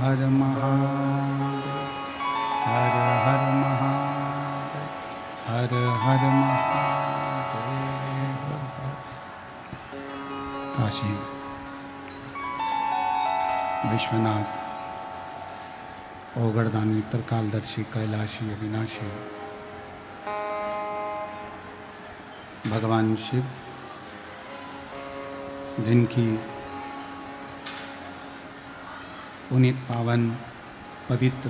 हर महादेव, हर हर महादेव, हर हर महादेव। काशी विश्वनाथ ओगरदानी त्रिकालदर्शी कैलाशी अविनाशी भगवान शिव, जिनकी पुनीत पावन पवित्र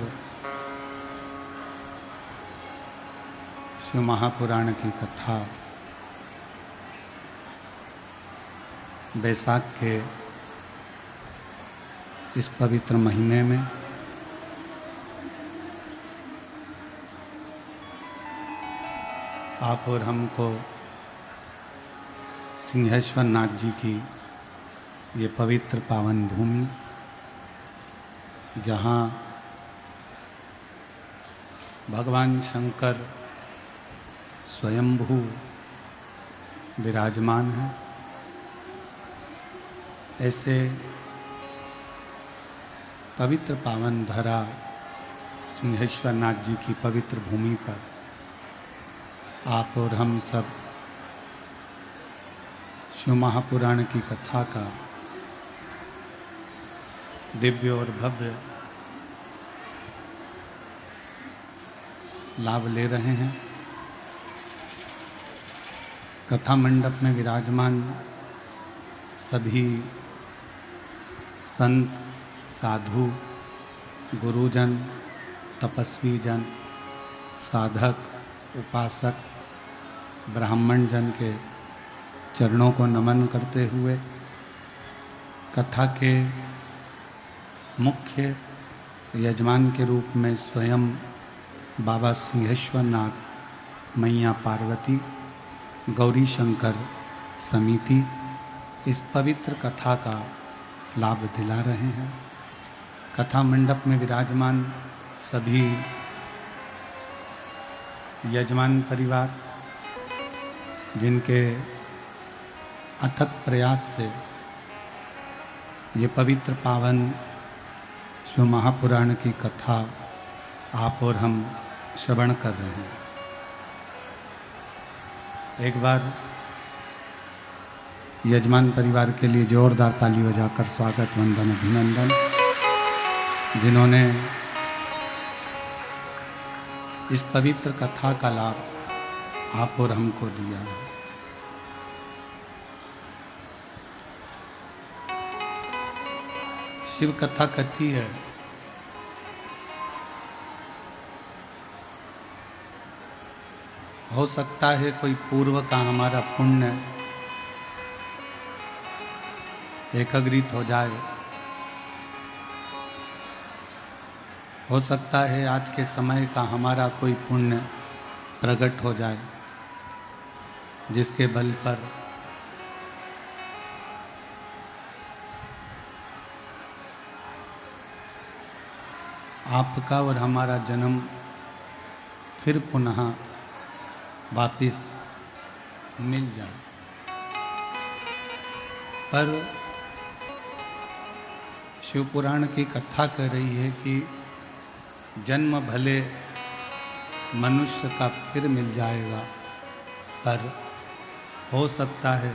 शिव महापुराण की कथा बैसाख के इस पवित्र महीने में आप और हमको सिंहेश्वर नाथ जी की ये पवित्र पावन भूमि, जहाँ भगवान शंकर स्वयंभू विराजमान है, ऐसे पवित्र पावन धरा सिंहेश्वर नाथ जी की पवित्र भूमि पर आप और हम सब शिव महापुराण की कथा का दिव्य और भव्य लाभ ले रहे हैं। कथा मंडप में विराजमान सभी संत, साधु, गुरुजन, तपस्वी जन, साधक, उपासक, ब्राह्मण जन के चरणों को नमन करते हुए कथा के मुख्य यजमान के रूप में स्वयं बाबा सिंहेश्वर नाथ, मैया पार्वती, गौरी शंकर समिति इस पवित्र कथा का लाभ दिला रहे हैं। कथा मंडप में विराजमान सभी यजमान परिवार, जिनके अथक प्रयास से ये पवित्र पावन शिव महापुराण की कथा आप और हम श्रवण कर रहे हैं। एक बार यजमान परिवार के लिए जोरदार ताली बजाकर स्वागत, वंदन, अभिनंदन, जिन्होंने इस पवित्र कथा का लाभ आप और हमको दिया है। शिव कथा कथी है, हो सकता है कोई पूर्व का हमारा पुण्य एकत्रित हो जाए, हो सकता है आज के समय का हमारा कोई पुण्य प्रकट हो जाए, जिसके बल पर आपका और हमारा जन्म फिर पुनः वापिस मिल जाए। पर शिव पुराण की कथा कह रही है कि जन्म भले मनुष्य का फिर मिल जाएगा, पर हो सकता है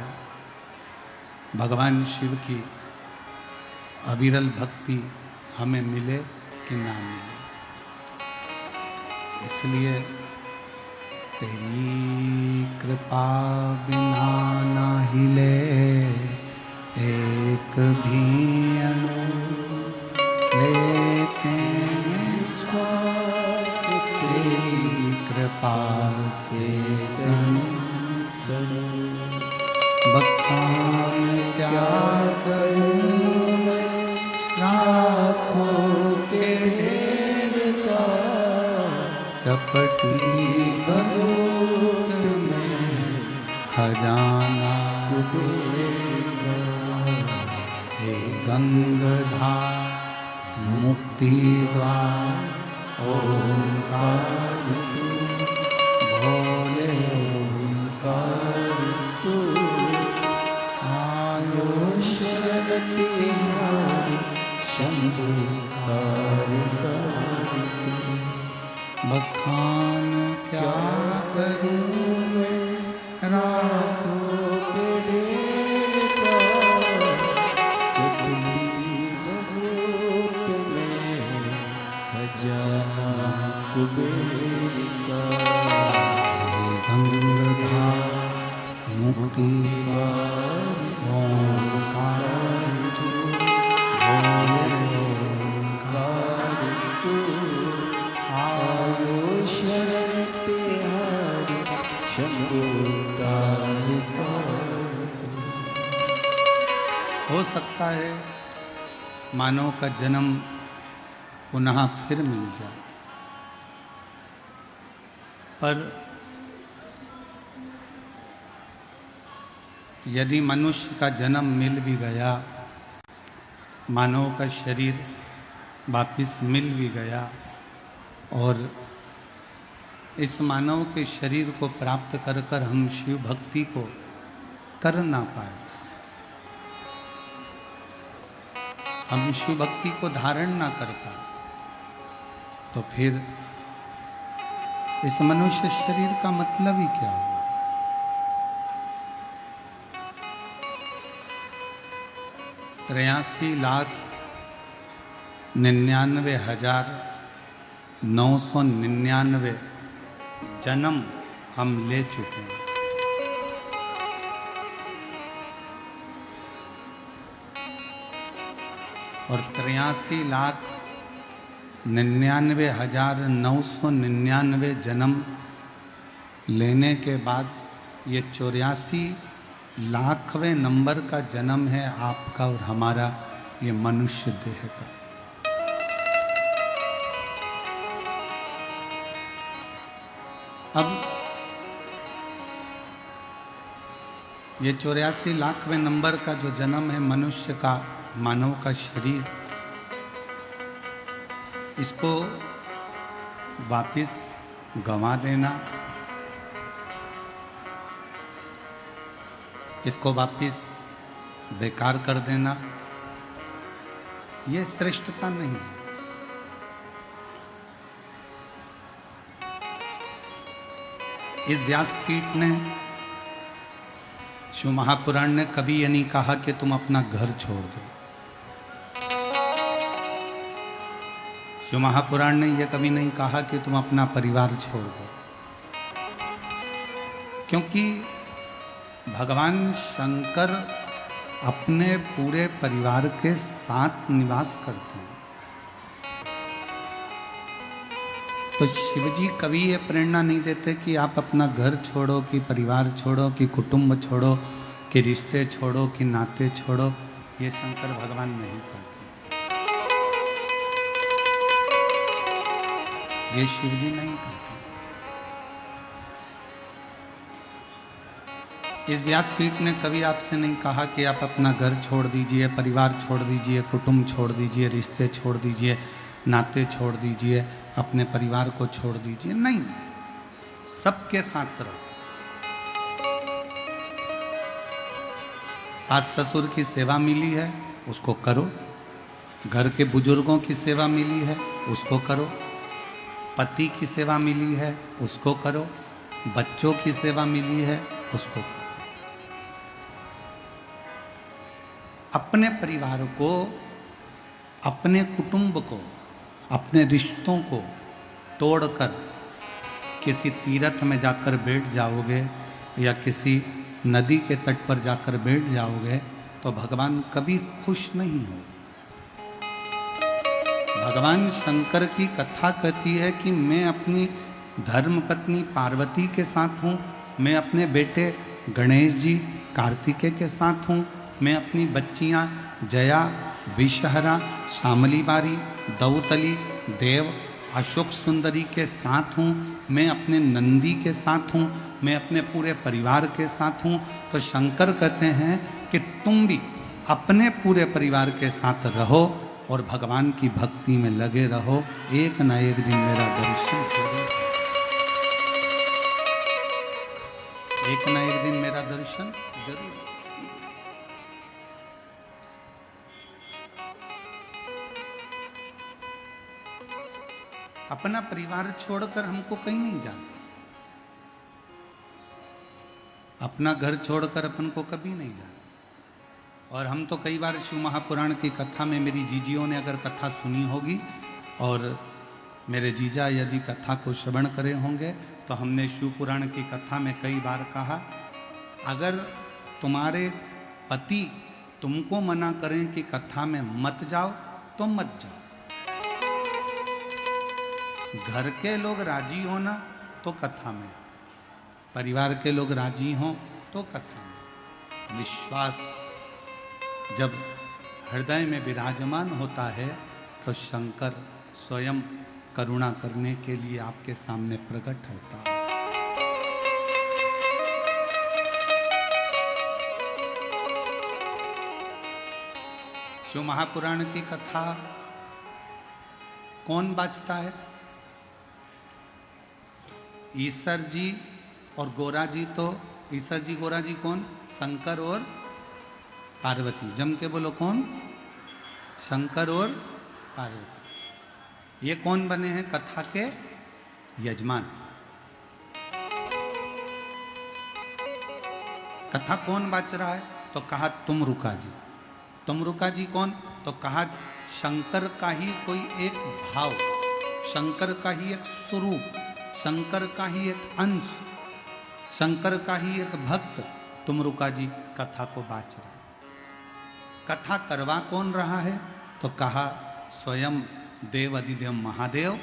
भगवान शिव की अविरल भक्ति हमें मिले कि ना मिले। इसलिए तेरी कृपा बिना ना हिले एक भी अणु, लेते श्वास तेरी कृपा से बखान क्या करूं लाखों के ढेर का, चपटी बरूद में खजाना डूबेगा। हे गंगाधार मुक्ति द्वार ओंकार भोले ओंकार तू, आयुष्य शंभु बखान क्या करूं मैं राहों के डेरे का, तकलीफ में खजाना कुबेर का, गंगाधार मुक्ति का ओंकार आयो शरण तिहारी शंभु तारका। हो सकता है मानव का जन्म पुनः फिर मिल जाए, पर यदि मनुष्य का जन्म मिल भी गया, मानव का शरीर वापिस मिल भी गया और इस मानव के शरीर को प्राप्त कर कर हम शिव भक्ति को कर ना पाए, हम शिव भक्ति को धारण ना कर पाए, तो फिर इस मनुष्य शरीर का मतलब ही क्या हुआ? 83,99,999 जन्म हम ले चुके हैं। और 83,99,999 जन्म लेने के बाद ये 84,00,000वें नंबर का जन्म है आपका और हमारा, ये मनुष्य देह का। अब ये 84,00,000वें नंबर का जो जन्म है मनुष्य का, मानव का शरीर, इसको वापिस गंवा देना, इसको वापिस बेकार कर देना, ये श्रेष्ठता नहीं है। इस व्यासपीठ ने, शिव महापुराण ने कभी ये नहीं कहा कि तुम अपना घर छोड़ दो। शिव महापुराण ने यह कभी नहीं कहा कि तुम अपना परिवार छोड़ दो, क्योंकि भगवान शंकर अपने पूरे परिवार के साथ निवास करते हैं। तो शिवजी कभी ये प्रेरणा नहीं देते कि आप अपना घर छोड़ो, कि परिवार छोड़ो, कि कुटुंब छोड़ो, कि रिश्ते छोड़ो, कि नाते छोड़ो। ये शंकर भगवान नहीं करते, ये शिवजी नहीं करते। इस व्यासपीठ ने कभी आपसे नहीं कहा कि आप अपना घर छोड़ दीजिए, परिवार छोड़ दीजिए, कुटुंब छोड़ दीजिए, रिश्ते छोड़ दीजिए, नाते छोड़ दीजिए, अपने परिवार को छोड़ दीजिए। नहीं, सबके साथ रहो। सास ससुर की सेवा मिली है, उसको करो। घर के बुजुर्गों की सेवा मिली है, उसको करो। पति की सेवा मिली है, उसको करो। बच्चों की सेवा मिली है, उसको करो। अपने परिवार को, अपने कुटुंब को, अपने रिश्तों को तोड़कर किसी तीर्थ में जाकर बैठ जाओगे या किसी नदी के तट पर जाकर बैठ जाओगे तो भगवान कभी खुश नहीं हो। भगवान शंकर की कथा कहती है कि मैं अपनी धर्मपत्नी पार्वती के साथ हूँ, मैं अपने बेटे गणेश जी कार्तिकेय के साथ हूँ, मैं अपनी बच्चियाँ जया, विषहरा, शामली बारी, दौतली, देव, अशोक सुंदरी के साथ हूँ, मैं अपने नंदी के साथ हूँ, मैं अपने पूरे परिवार के साथ हूँ। तो शंकर कहते हैं कि तुम भी अपने पूरे परिवार के साथ रहो और भगवान की भक्ति में लगे रहो। एक ना एक दिन मेरा दर्शन जरूर, एक ना एक दिन मेरा दर्शन जरूर। अपना परिवार छोड़कर हमको कहीं नहीं जाना, अपना घर छोड़कर अपन को कभी नहीं जाना। और हम तो कई बार शिव महापुराण की कथा में, मेरी जीजियों ने अगर कथा सुनी होगी और मेरे जीजा यदि कथा को श्रवण करे होंगे, तो हमने शिव पुराण की कथा में कई बार कहा, अगर तुम्हारे पति तुमको मना करें कि कथा में मत जाओ तो मत जाओ। घर के लोग राजी हो ना तो कथा में, परिवार के लोग राजी हों तो कथा में। विश्वास जब हृदय में विराजमान होता है तो शंकर स्वयं करुणा करने के लिए आपके सामने प्रकट होता है। शिव महापुराण की कथा कौन बाजता है? ईश्वर जी और गोरा जी। तो ईश्वर जी गोरा जी कौन? शंकर और पार्वती। जम के बोलो कौन? शंकर और पार्वती। ये कौन बने हैं कथा के यजमान? कथा कौन बाच रहा है? तो कहा तुम रुका जी। तुम रुका जी कौन? तो कहा शंकर का ही कोई एक भाव, शंकर का ही एक स्वरूप, शंकर का ही एक अंश, शंकर का ही एक भक्त तुम रुका जी कथा को बाच रहा है। कथा करवा कौन रहा है? तो कहा स्वयं देव अधिदेव महादेव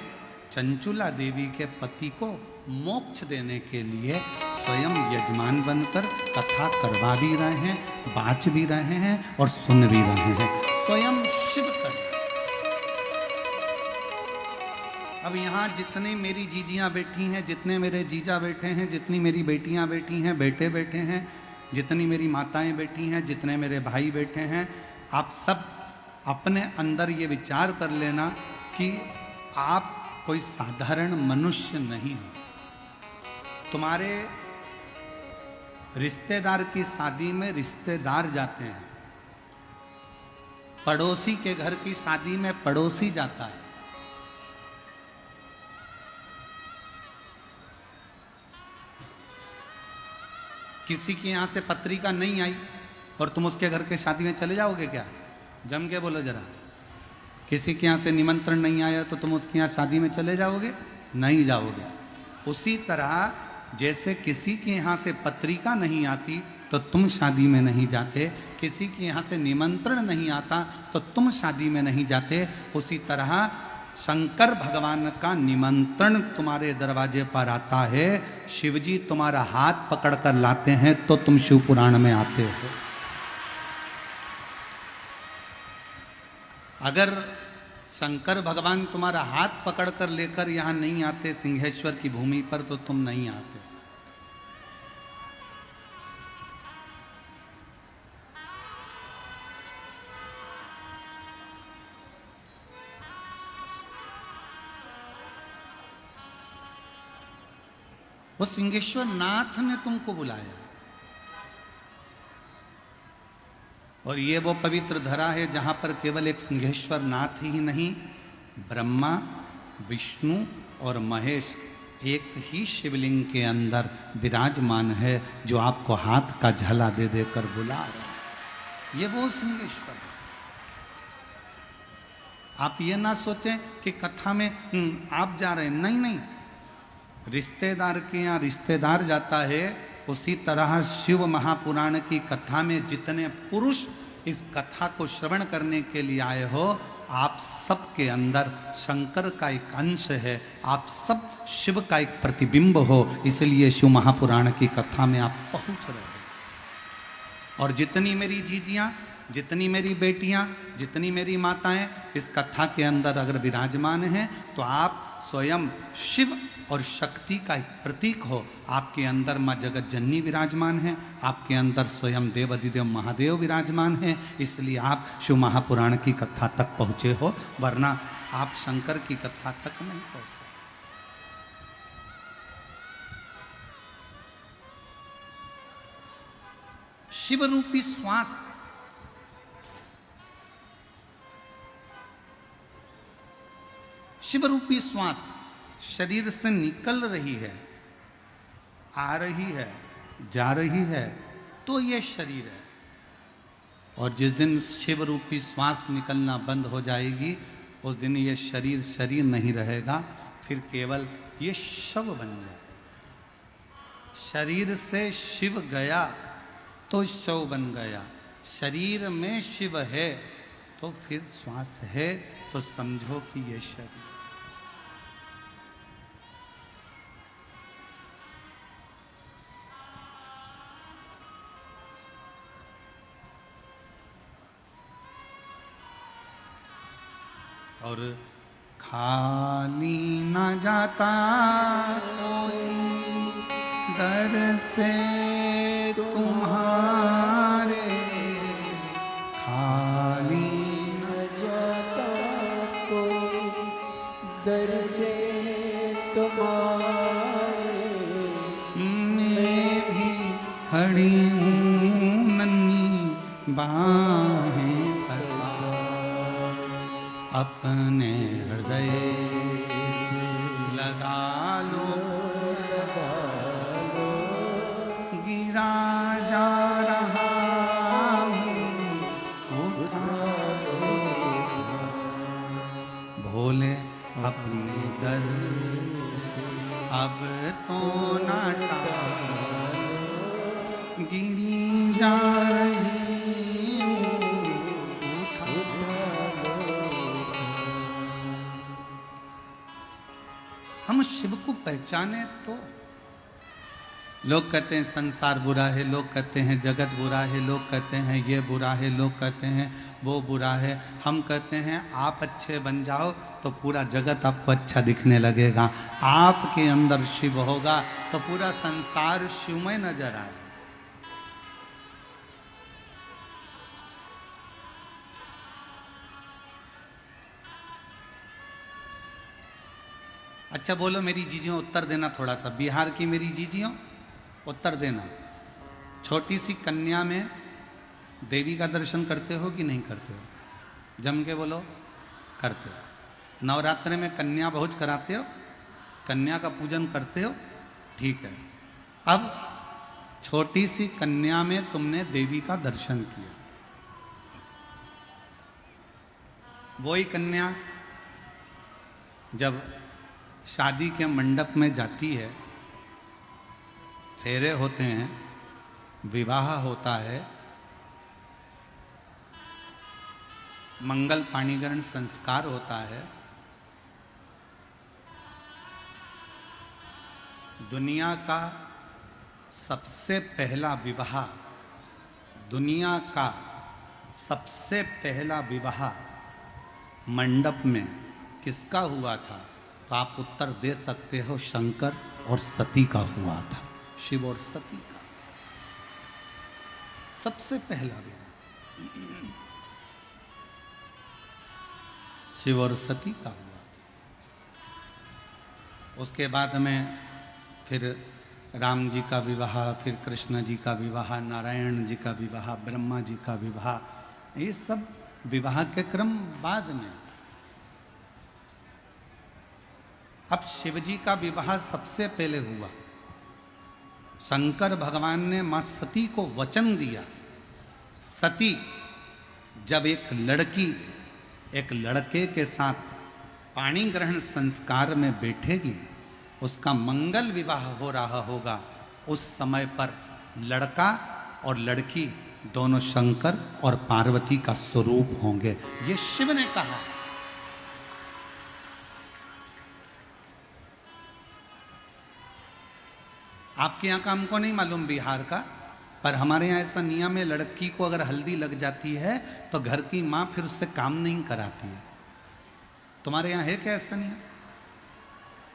चंचुला देवी के पति को मोक्ष देने के लिए स्वयं यजमान बनकर कथा करवा भी रहे हैं, बाच भी रहे हैं और सुन भी रहे हैं। स्वयं शिव कर। अब यहाँ जितने मेरी जीजियाँ बैठी हैं, जितने मेरे जीजा बैठे हैं, जितनी मेरी बेटियाँ बैठी हैं, बेटे बैठे हैं, जितनी मेरी माताएं बैठी हैं, जितने मेरे भाई बैठे हैं, आप सब अपने अंदर ये विचार कर लेना कि आप कोई साधारण मनुष्य नहीं हो। तुम्हारे रिश्तेदार की शादी में रिश्तेदार जाते हैं, पड़ोसी के घर की शादी में पड़ोसी जाता है। किसी के यहां से पत्रिका नहीं आई और तुम उसके घर के शादी में चले जाओगे क्या? जम के बोलो जरा। किसी के यहाँ से निमंत्रण नहीं आया तो तुम उसके यहाँ शादी में चले जाओगे? नहीं जाओगे। उसी तरह जैसे किसी के यहाँ से पत्रिका नहीं आती तो तुम शादी में नहीं जाते, किसी के यहाँ से निमंत्रण नहीं आता तो तुम शादी में नहीं जाते, उसी तरह शंकर भगवान का निमंत्रण तुम्हारे दरवाजे पर आता है। शिवजी तुम्हारा हाथ पकड़कर लाते हैं तो तुम शिव पुराण में आते हो। अगर शंकर भगवान तुम्हारा हाथ पकड़कर लेकर यहां नहीं आते सिंहेश्वर की भूमि पर तो तुम नहीं आते। वो सिंहेश्वर नाथ ने तुमको बुलाया और ये वो पवित्र धरा है जहां पर केवल एक सिंहेश्वर नाथ ही नहीं, ब्रह्मा, विष्णु और महेश एक ही शिवलिंग के अंदर विराजमान है जो आपको हाथ का झला दे देकर बुला रहा है। ये वो सिंहेश्वर है। आप ये ना सोचें कि कथा में आप जा रहे हैं, नहीं नहीं, रिश्तेदार के यहाँ रिश्तेदार जाता है। उसी तरह शिव महापुराण की कथा में जितने पुरुष इस कथा को श्रवण करने के लिए आए हो, आप सब के अंदर शंकर का एक अंश है, आप सब शिव का एक प्रतिबिंब हो, इसलिए शिव महापुराण की कथा में आप पहुंच रहे हो। और जितनी मेरी जीजियाँ, जितनी मेरी बेटियाँ, जितनी मेरी माताएं इस कथा के अंदर अगर विराजमान हैं तो आप स्वयं शिव और शक्ति का एक प्रतीक हो। आपके अंदर माँ जगत जननी विराजमान है, आपके अंदर स्वयं देव अधिदेव महादेव विराजमान है, इसलिए आप शिव महापुराण की कथा तक पहुँचे हो, वरना आप शंकर की कथा तक नहीं पहुँच सकते। शिव रूपी श्वास, शिव रूपी श्वास शरीर से निकल रही है, आ रही है, जा रही है, तो ये शरीर है। और जिस दिन शिव रूपी श्वास निकलना बंद हो जाएगी, उस दिन ये शरीर शरीर नहीं रहेगा, फिर केवल ये शव बन जाए। शरीर से शिव गया तो शव बन गया। शरीर में शिव है तो फिर श्वास है, तो समझो कि ये शरीर। और खाली न जाता कोई दर से तुम्हारे, खाली न जाता कोई दर से तुम्हारे। मैं भी खड़ी हूँ नन्ही बाहें पसार, अपने हृदय लगा लो, गिरा जा रहा हूँ, उठा लो भोले अपने दर से, अब तो ना टालो, गिरी जा रही हूँ, हम शिव को पहचाने तो। लोग कहते हैं संसार बुरा है, लोग कहते हैं जगत बुरा है, लोग कहते हैं ये बुरा है, लोग कहते हैं वो बुरा है। हम कहते हैं आप अच्छे बन जाओ तो पूरा जगत आपको अच्छा दिखने लगेगा। आपके अंदर शिव होगा तो पूरा संसार शिवमय नजर आए। अच्छा बोलो मेरी जीजियों, उत्तर देना थोड़ा सा, बिहार की मेरी जीजियों उत्तर देना। छोटी सी कन्या में देवी का दर्शन करते हो कि नहीं करते हो? जम के बोलो, करते हो। नवरात्रि में कन्या भोज कराते हो, कन्या का पूजन करते हो, ठीक है। अब छोटी सी कन्या में तुमने देवी का दर्शन किया, वही कन्या जब शादी के मंडप में जाती है, फेरे होते हैं, विवाह होता है, मंगल पाणीग्रहण संस्कार होता है, दुनिया का सबसे पहला विवाह, दुनिया का सबसे पहला विवाह मंडप में किसका हुआ था? तो आप उत्तर दे सकते हो, शंकर और सती का हुआ था। शिव और सती का सबसे पहला विवाह शिव और सती का हुआ था। उसके बाद में फिर राम जी का विवाह, फिर कृष्ण जी का विवाह, नारायण जी का विवाह, ब्रह्मा जी का विवाह, ये सब विवाह के क्रम बाद में। अब शिव जी का विवाह सबसे पहले हुआ। शंकर भगवान ने मां सती को वचन दिया, सती जब एक लड़की एक लड़के के साथ पाणी ग्रहण संस्कार में बैठेगी, उसका मंगल विवाह हो रहा होगा, उस समय पर लड़का और लड़की दोनों शंकर और पार्वती का स्वरूप होंगे। ये शिव ने कहा। आपके यहाँ का हमको नहीं मालूम बिहार का, पर हमारे यहाँ ऐसा नियम है, लड़की को अगर हल्दी लग जाती है तो घर की माँ फिर उससे काम नहीं कराती है। तुम्हारे यहाँ है क्या ऐसा नियम?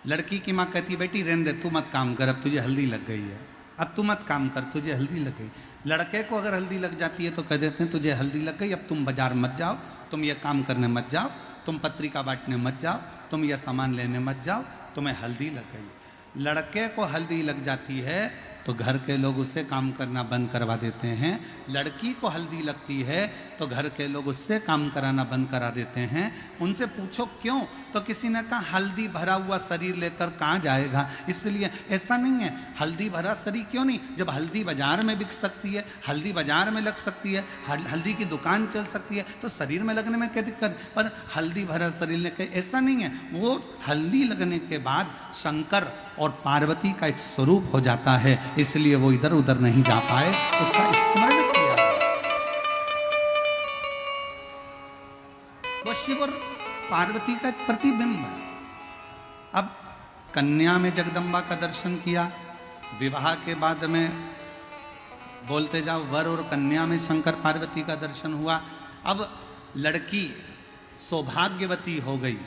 लड़की की माँ कहती बेटी रहने दे, तू मत काम कर, अब तुझे हल्दी लग गई है, अब तू मत काम कर, तुझे हल्दी लग गई। लड़के को अगर हल्दी लग जाती है तो कह देते हैं तुझे हल्दी लग गई, अब तुम बाजार मत जाओ, तुम ये काम करने मत जाओ, तुम पत्रिका बांटने मत जाओ, तुम ये सामान लेने मत जाओ, तुम्हें हल्दी लग गई। लड़के को हल्दी लग जाती है तो घर के लोग उसे काम करना बंद करवा देते हैं। लड़की को हल्दी लगती है तो घर के लोग उससे काम कराना बंद करा देते हैं। उनसे पूछो क्यों, तो किसी ने कहा हल्दी भरा हुआ शरीर लेकर कहाँ जाएगा, इसलिए। ऐसा नहीं है, हल्दी भरा शरीर क्यों नहीं, जब हल्दी बाजार में बिक सकती है, हल्दी बाजार में लग सकती है, हल्दी की दुकान चल सकती है, तो शरीर में लगने में क्या दिक्कत। पर हल्दी भरा शरीर लेकर, ऐसा नहीं है। वो हल्दी लगने के बाद शंकर और पार्वती का एक स्वरूप हो जाता है, इसलिए वो इधर उधर नहीं जा पाए, उसका स्मरण किया। वो शिव और पार्वती का एक प्रतिबिंब है। अब कन्या में जगदम्बा का दर्शन किया, विवाह के बाद में बोलते जाओ वर और कन्या में शंकर पार्वती का दर्शन हुआ। अब लड़की सौभाग्यवती हो गई,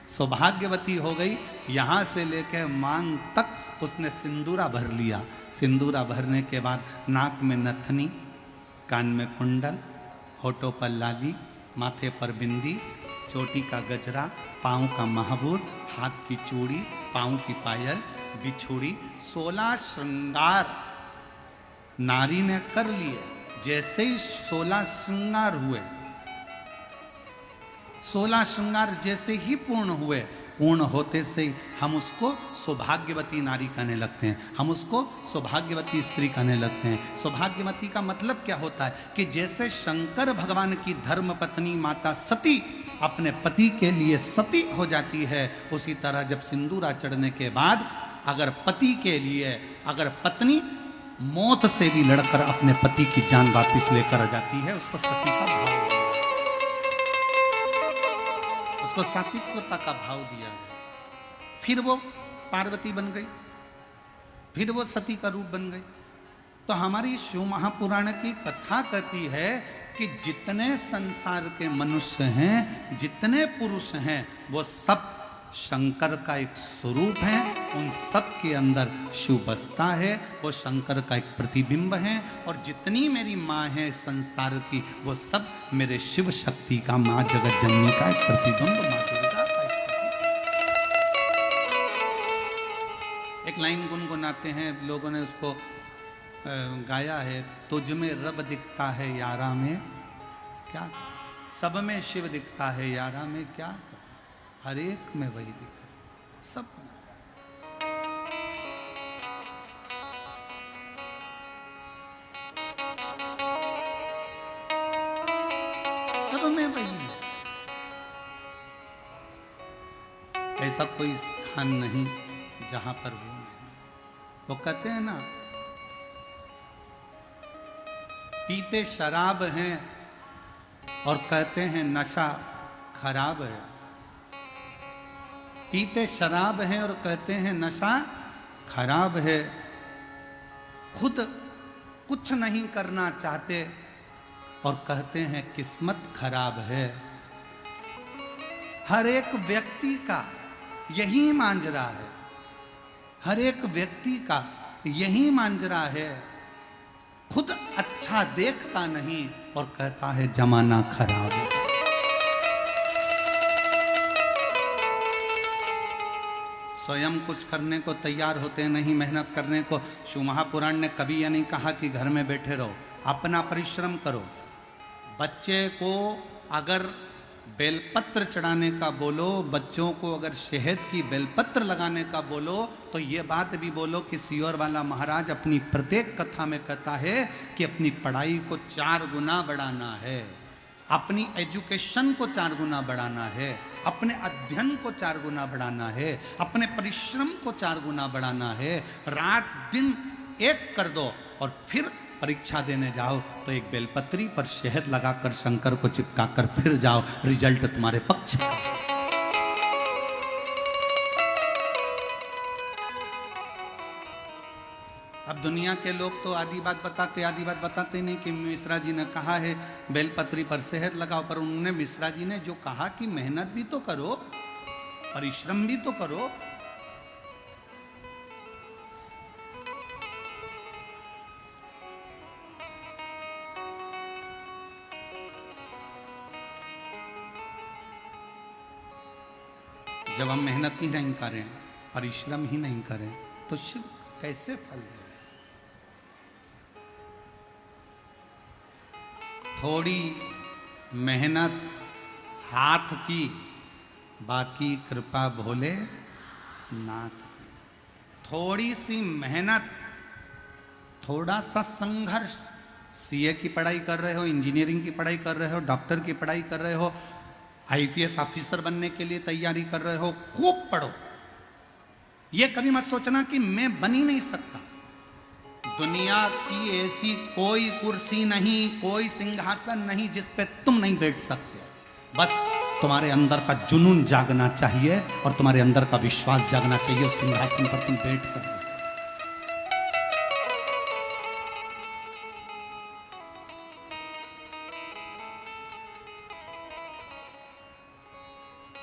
सौभाग्यवती हो गई, यहाँ से लेकर मांग तक उसने सिंदूरा भर लिया। सिंदूरा भरने के बाद नाक में नथनी, कान में कुंडल, होठों पर लाली, माथे पर बिंदी, चोटी का गजरा, पाँव का महाबूर, हाथ की चूड़ी, पाँव की पायल, बिछुड़ी, 16 श्रृंगार नारी ने कर लिए। जैसे ही 16 श्रृंगार हुए, 16 श्रृंगार जैसे ही पूर्ण हुए, पूर्ण होते से हम उसको सौभाग्यवती नारी कहने लगते हैं, हम उसको सौभाग्यवती स्त्री कहने लगते हैं। सौभाग्यवती का मतलब क्या होता है कि जैसे शंकर भगवान की धर्म पत्नी माता सती अपने पति के लिए सती हो जाती है, उसी तरह जब सिंदूरा चढ़ने के बाद अगर पति के लिए, अगर पत्नी मौत से भी लड़कर अपने पति की जान वापस लेकर आ जाती है, उसको सती का भाव, उसको सात्विकता का भाव दिया गया। फिर वो पार्वती बन गई, फिर वो सती का रूप बन गई। तो हमारी शिव महापुराण की कथा कहती है कि जितने संसार के मनुष्य हैं, जितने पुरुष हैं, वो सब शंकर का एक स्वरूप है। उन सब के अंदर शिव बसता है, वो शंकर का एक प्रतिबिंब है। और जितनी मेरी माँ है संसार की, वो सब मेरे शिव शक्ति का, माँ जगत जननी का एक प्रतिबिंब, माँ दुर्गा का एक प्रतिबिंब। एक लाइन गुनगुनाते हैं, लोगों ने उसको गाया है, तुझ में रब दिखता है यारा में क्या, सब में शिव दिखता है यारा में क्या, हर एक में वही दिखा, सब में वही है। ऐसा कोई स्थान नहीं जहां पर वो नहीं। वो कहते हैं ना, पीते शराब हैं और कहते हैं नशा खराब है। पीते शराब हैं और कहते हैं नशा खराब है। खुद कुछ नहीं करना चाहते और कहते हैं किस्मत खराब है। हर एक व्यक्ति का यही मांजरा है, हर एक व्यक्ति का यही मांजरा है। खुद अच्छा देखता नहीं और कहता है जमाना खराब है। स्वयं कुछ करने को तैयार होते नहीं, मेहनत करने को। शिव महापुराण ने कभी यह नहीं कहा कि घर में बैठे रहो, अपना परिश्रम करो। बच्चे को अगर बेलपत्र चढ़ाने का बोलो, बच्चों को अगर शहद की बेलपत्र लगाने का बोलो, तो ये बात भी बोलो कि सियोर वाला महाराज अपनी प्रत्येक कथा में कहता है कि अपनी पढ़ाई को 4 गुना बढ़ाना है, अपनी एजुकेशन को 4 गुना बढ़ाना है, अपने अध्ययन को 4 गुना बढ़ाना है, अपने परिश्रम को 4 गुना बढ़ाना है। रात दिन एक कर दो और फिर परीक्षा देने जाओ तो एक बेलपत्री पर शहद लगाकर शंकर को चिपकाकर फिर जाओ, रिजल्ट तुम्हारे पक्ष का। अब दुनिया के लोग तो आधी बात बताते नहीं कि मिश्रा जी ने कहा है बेलपत्री पर शहद लगाओ, पर उन्होंने, मिश्रा जी ने जो कहा कि मेहनत भी तो करो, परिश्रम भी तो करो। जब हम मेहनत ही नहीं करें, परिश्रम ही नहीं करें, तो शिव कैसे फल दें? थोड़ी मेहनत हाथ की, बाकी कृपा भोले नाथ की। थोड़ी सी मेहनत, थोड़ा सा संघर्ष। सीए की पढ़ाई कर रहे हो, इंजीनियरिंग की पढ़ाई कर रहे हो, डॉक्टर की पढ़ाई कर रहे हो, आईपीएस ऑफिसर बनने के लिए तैयारी कर रहे हो, खूब पढ़ो। ये कभी मत सोचना कि मैं बन ही नहीं सकता। दुनिया की ऐसी कोई कुर्सी नहीं, कोई सिंहासन नहीं जिस पे तुम नहीं बैठ सकते। बस तुम्हारे अंदर का जुनून जागना चाहिए और तुम्हारे अंदर का विश्वास जागना चाहिए। उस सिंहासन पर तुम बैठ कर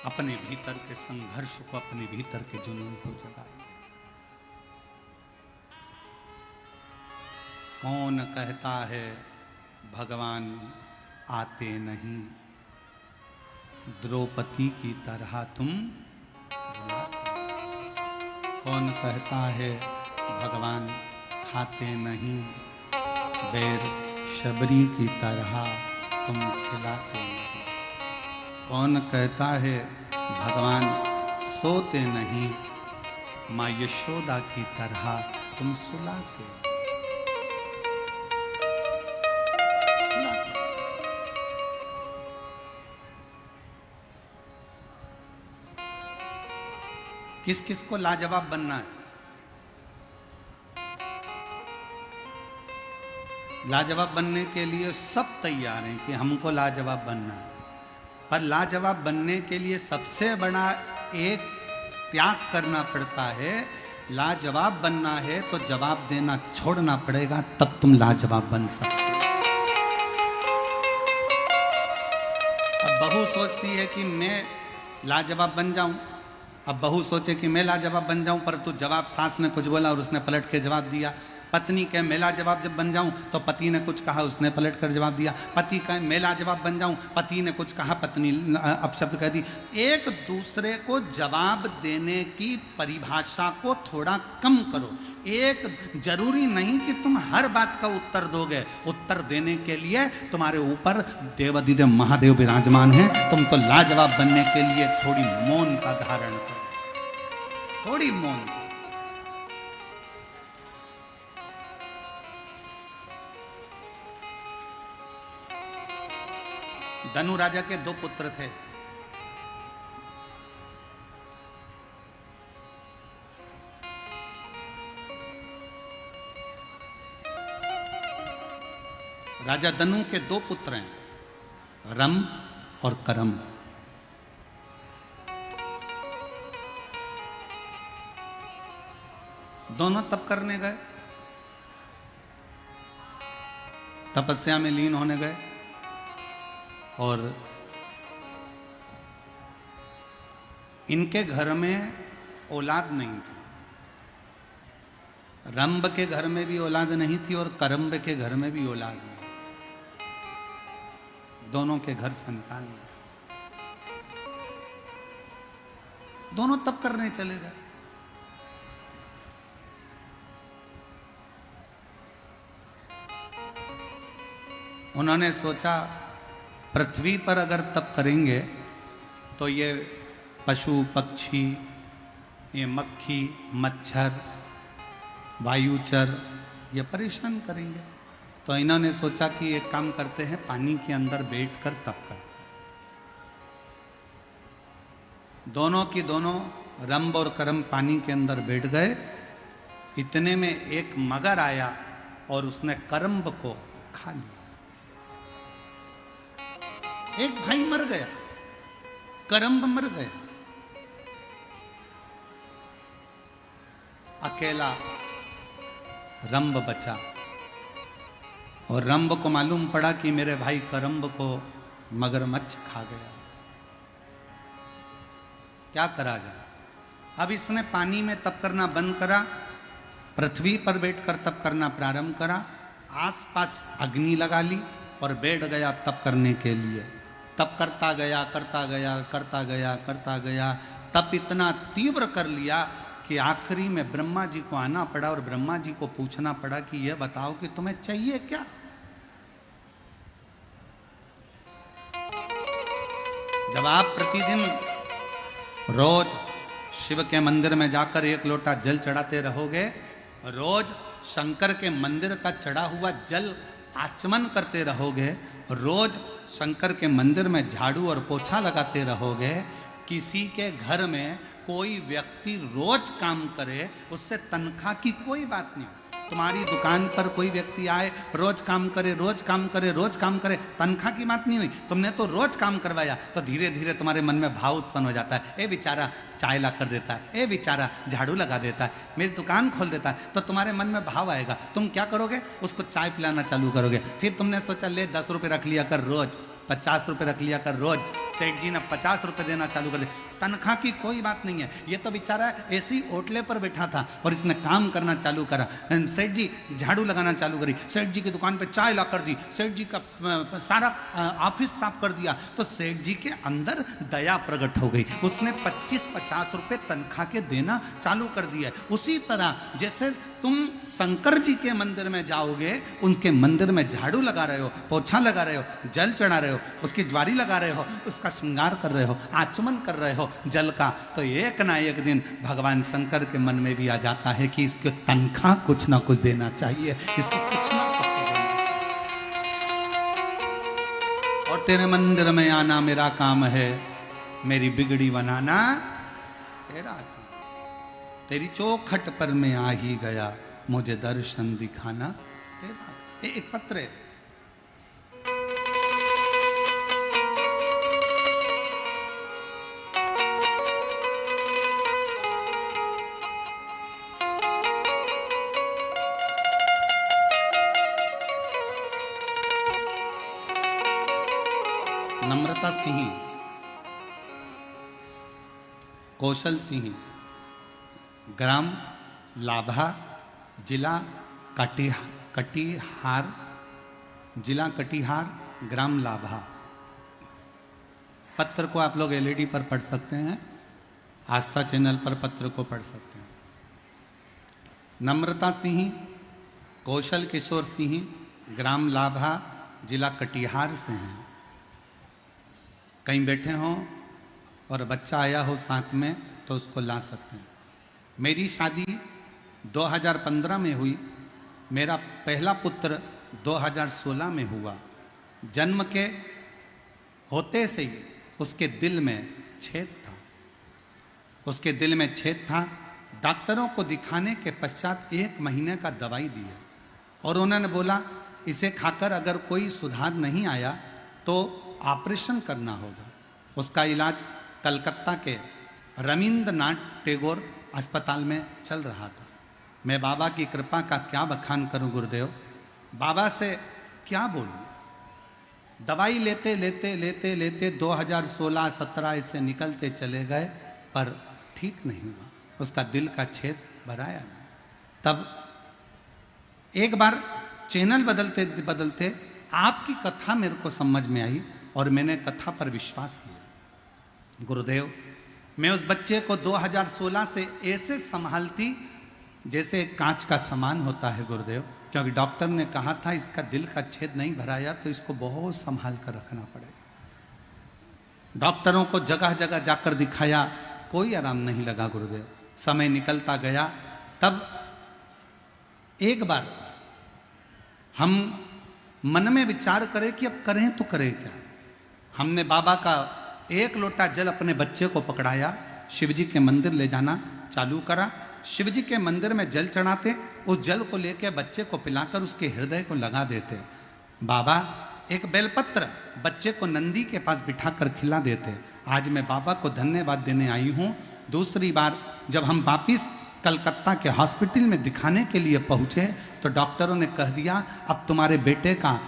अपने भीतर के संघर्ष को, अपने भीतर के जुनून को जगाइए। कौन कहता है भगवान आते नहीं, द्रौपदी की तरह तुम। कौन कहता है भगवान खाते नहीं, बैर शबरी की तरह तुम खिलाते नहीं। कौन कहता है भगवान सोते नहीं, माँ यशोदा की तरह तुम सुलाते। किस किस को लाजवाब बनना है? लाजवाब बनने के लिए सब तैयार हैं कि हमको लाजवाब बनना है, पर लाजवाब बनने के लिए सबसे बड़ा एक त्याग करना पड़ता है। लाजवाब बनना है तो जवाब देना छोड़ना पड़ेगा, तब तुम लाजवाब बन सकते हो। अब बहू सोचती है कि मैं लाजवाब बन जाऊं, अब बहू सोचे कि मैं लाजवाब बन जाऊं, पर तू जवाब सास ने कुछ बोला और उसने पलट के जवाब दिया। पत्नी कहे मैं लाजवाब जब बन जाऊं तो पति ने कुछ कहा, उसने पलट कर जवाब दिया। पति कहे मैं लाजवाब बन जाऊं, पति ने कुछ कहा, पत्नी अपशब्द कह दी। एक दूसरे को जवाब देने की परिभाषा को थोड़ा कम करो। एक जरूरी नहीं कि तुम हर बात का उत्तर दोगे। उत्तर देने के लिए तुम्हारे ऊपर देवाधिदेव महादेव विराजमान हैं। तुमको लाजवाब बनने के लिए थोड़ी मौन का धारण करो, थोड़ी मौन। धनु राजा के 2 पुत्र थे। राजा धनु के 2 पुत्र हैं, रंभ और करम। दोनों तप करने गए, तपस्या में लीन होने गए, और इनके घर में औलाद नहीं थी। रंभ के घर में भी औलाद नहीं थी और करम्ब के घर में भी औलाद नहीं। दोनों के घर संतान नहीं। दोनों तप करने चले गए। उन्होंने सोचा पृथ्वी पर अगर तप करेंगे तो ये पशु पक्षी, ये मक्खी मच्छर वायुचर ये परेशान करेंगे। तो इन्होंने सोचा कि एक काम करते हैं, पानी के अंदर बैठकर तप करते हैं। दोनों की दोनों रंभ और करम पानी के अंदर बैठ गए। इतने में एक मगर आया और उसने करम्ब को खा लिया। एक भाई मर गया, करम्ब मर गया, अकेला रंभ बचा। और रंभ को मालूम पड़ा कि मेरे भाई करम्ब को मगरमच्छ खा गया। क्या करा जाए? अब इसने पानी में तप करना बंद करा, पृथ्वी पर बैठकर तप करना प्रारंभ करा, आसपास अग्नि लगा ली और बैठ गया तप करने के लिए। तप करता गया करता गया करता गया करता गया। तप इतना तीव्र कर लिया कि आखिरी में ब्रह्मा जी को आना पड़ा और ब्रह्मा जी को पूछना पड़ा कि यह बताओ कि तुम्हें चाहिए क्या? जब आप प्रतिदिन रोज शिव के मंदिर में जाकर एक लोटा जल चढ़ाते रहोगे, रोज शंकर के मंदिर का चढ़ा हुआ जल आचमन करते रहोगे, रोज शंकर के मंदिर में झाड़ू और पोछा लगाते रहोगे, किसी के घर में कोई व्यक्ति रोज काम करे, उससे तनख्वाह की कोई बात नहीं। तुम्हारी दुकान पर कोई व्यक्ति आए, रोज काम करे, रोज काम करे, रोज काम करे, तनख्वाह की बात नहीं हुई, तुमने तो रोज काम करवाया, तो धीरे धीरे तुम्हारे मन में भाव उत्पन्न हो जाता है, ए बेचारा चाय ला कर देता है, ए बेचारा झाड़ू लगा देता है, मेरी दुकान खोल देता है, तो तुम्हारे मन में भाव आएगा। तुम क्या करोगे? उसको चाय पिलाना चालू करोगे। फिर तुमने सोचा ले 10 रुपये रख लिया कर रोज, 50 रुपये रख लिया कर रोज, सेठ जी ने 50 रुपये देना चालू कर दे। तनख्वाह की कोई बात नहीं है, ये तो बेचारा ऐसी ओटले पर बैठा था और इसने काम करना चालू करा। सेठ जी झाड़ू लगाना चालू करी, सेठ जी की दुकान पे चाय ला कर दी, सेठ जी का सारा ऑफिस साफ कर दिया, तो सेठ जी के अंदर दया प्रकट हो गई, उसने 25-50 रुपये तनख्वाह के देना चालू कर दिया। उसी तरह जैसे तुम शंकर जी के मंदिर में जाओगे, उनके मंदिर में झाड़ू लगा रहे हो, पोछा लगा रहे हो, जल चढ़ा रहे हो, उसकी ज्वारी लगा रहे हो, उसका श्रृंगार कर रहे हो, आचमन कर रहे हो जल का, तो एक ना एक दिन भगवान शंकर के मन में भी आ जाता है कि इसको तनख्वाह कुछ ना कुछ देना चाहिए, इसको कुछ ना कुछ देना चाहिए। और तेरे मंदिर में आना मेरा काम है, मेरी बिगड़ी बनाना तेरा काम, तेरी चौखट पर मैं आ ही गया, मुझे दर्शन दिखाना तेरा। एक पत्र है, नम्रता सिंह, कौशल सिंह, ग्राम लाभा, जिला कटिहार, जिला कटिहार, ग्राम लाभा। पत्र को आप लोग एलईडी पर पढ़ सकते हैं, आस्था चैनल पर पत्र को पढ़ सकते हैं। नम्रता सिंह, कौशल किशोर सिंह, ग्राम लाभा, जिला कटिहार से हैं। कहीं बैठे हों और बच्चा आया हो साथ में तो उसको ला सकते हैं। मेरी शादी 2015 में हुई, मेरा पहला पुत्र 2016 में हुआ। जन्म के होते से ही उसके दिल में छेद था, उसके दिल में छेद था। डॉक्टरों को दिखाने के पश्चात 1 महीने का दवाई दिया और उन्होंने बोला इसे खाकर अगर कोई सुधार नहीं आया तो ऑपरेशन करना होगा। उसका इलाज कलकत्ता के रविंद्रनाथ टैगोर अस्पताल में चल रहा था। मैं बाबा की कृपा का क्या बखान करूं गुरुदेव, बाबा से क्या बोलूं। दवाई लेते लेते लेते लेते 2016-17 इससे निकलते चले गए पर ठीक नहीं हुआ, उसका दिल का छेद भराया नहीं। तब एक बार चैनल बदलते बदलते आपकी कथा मेरे को समझ में आई और मैंने कथा पर विश्वास किया। गुरुदेव, मैं उस बच्चे को 2016 से ऐसे संभालती जैसे कांच का सामान होता है गुरुदेव, क्योंकि डॉक्टर ने कहा था इसका दिल का छेद नहीं भराया तो इसको बहुत संभाल कर रखना पड़ेगा। डॉक्टरों को जगह जगह जाकर दिखाया, कोई आराम नहीं लगा गुरुदेव। समय निकलता गया, तब एक बार हम मन में विचार करें कि अब करें तो करें क्या। हमने बाबा का 1 लोटा जल अपने बच्चे को पकड़ाया, शिवजी के मंदिर ले जाना चालू करा। शिवजी के मंदिर में जल चढ़ाते, उस जल को लेकर बच्चे को पिलाकर उसके हृदय को लगा देते। बाबा एक बेलपत्र बच्चे को नंदी के पास बिठाकर खिला देते। आज मैं बाबा को धन्यवाद देने आई हूँ। दूसरी बार जब हम वापिस कलकत्ता के हॉस्पिटल में दिखाने के लिए पहुँचे तो डॉक्टरों ने कह दिया अब तुम्हारे बेटे का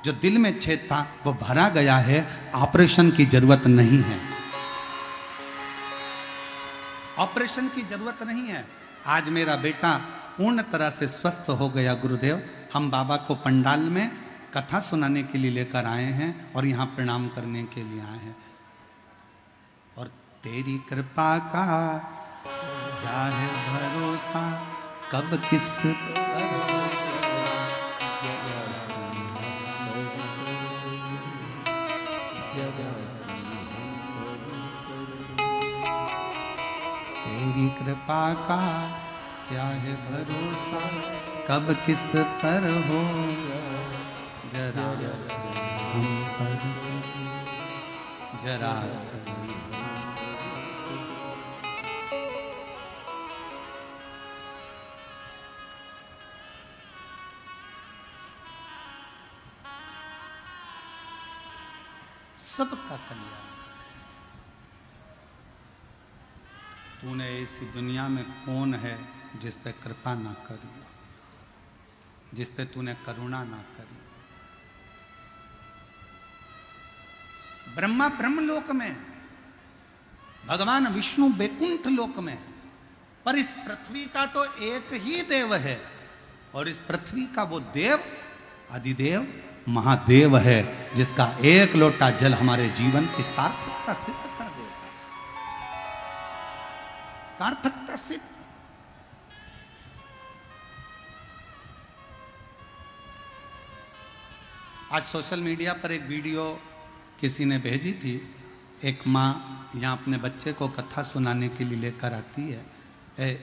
जो दिल में छेद था वो भरा गया है, ऑपरेशन की जरूरत नहीं है, ऑपरेशन की जरूरत नहीं है। आज मेरा बेटा पूर्ण तरह से स्वस्थ हो गया गुरुदेव। हम बाबा को पंडाल में कथा सुनाने के लिए लेकर आए हैं और यहाँ प्रणाम करने के लिए आए हैं। और तेरी कृपा का क्या है भरोसा, कब किस तेरी कृपा का क्या है भरोसा, कब किस पर हो जरा हम पर, जरा सबका कल्याण। तूने ऐसी दुनिया में कौन है जिस पे कृपा ना करी, जिस पे तूने करुणा ना करी। ब्रह्मा ब्रह्मलोक में, भगवान विष्णु बैकुंठ लोक में, पर इस पृथ्वी का तो एक ही देव है, और इस पृथ्वी का वो देव अधिदेव महादेव है, जिसका एक लोटा जल हमारे जीवन की सार्थकता सिद्ध कर देगा। सार्थकता सिद्ध। आज सोशल मीडिया पर एक वीडियो किसी ने भेजी थी। एक माँ यहाँ अपने बच्चे को कथा सुनाने के लिए लेकर आती है।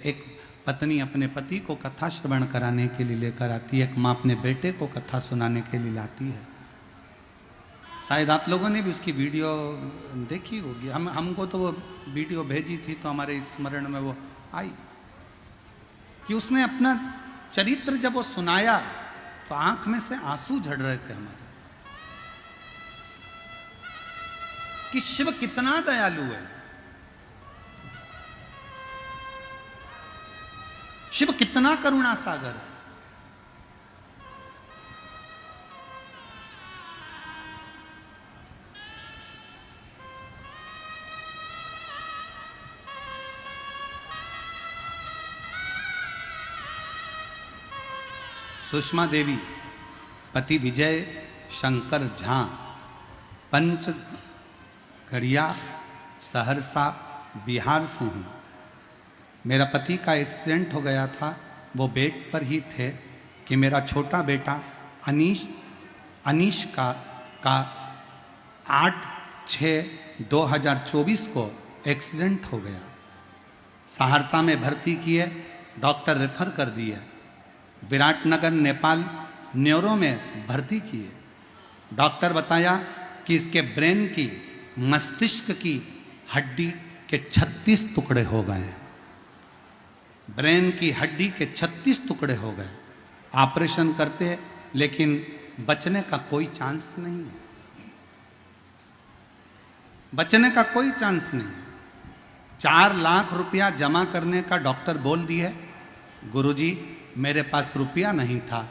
एक पत्नी अपने पति को कथा श्रवण कराने के लिए लेकर आती है। एक माँ अपने बेटे को कथा सुनाने के लिए लाती है। शायद आप लोगों ने भी उसकी वीडियो देखी होगी। हमको तो वो वीडियो भेजी थी तो हमारे स्मरण में वो आई कि उसने अपना चरित्र जब वो सुनाया तो आंख में से आंसू झड़ रहे थे हमारे, कि शिव कितना दयालु है, शिव कितना करुणा सागर है। सुषमा देवी, पति विजय शंकर झा, पंचगढ़िया सहरसा बिहार से हूँ। मेरा पति का एक्सीडेंट हो गया था। वो बेड पर ही थे कि मेरा छोटा बेटा अनीश का 8/6/2024 को एक्सीडेंट हो गया। सहरसा में भर्ती किए, डॉक्टर रेफर कर दिए। विराटनगर नेपाल न्यूरो में भर्ती किए। डॉक्टर बताया कि इसके ब्रेन की, मस्तिष्क की हड्डी के 36 टुकड़े हो गए हैं। ब्रेन की हड्डी के 36 टुकड़े हो गए। ऑपरेशन करते हैं लेकिन बचने का कोई चांस नहीं है, बचने का कोई चांस नहीं। 4 लाख रुपया जमा करने का डॉक्टर बोल दिए। गुरुजी मेरे पास रुपया नहीं था।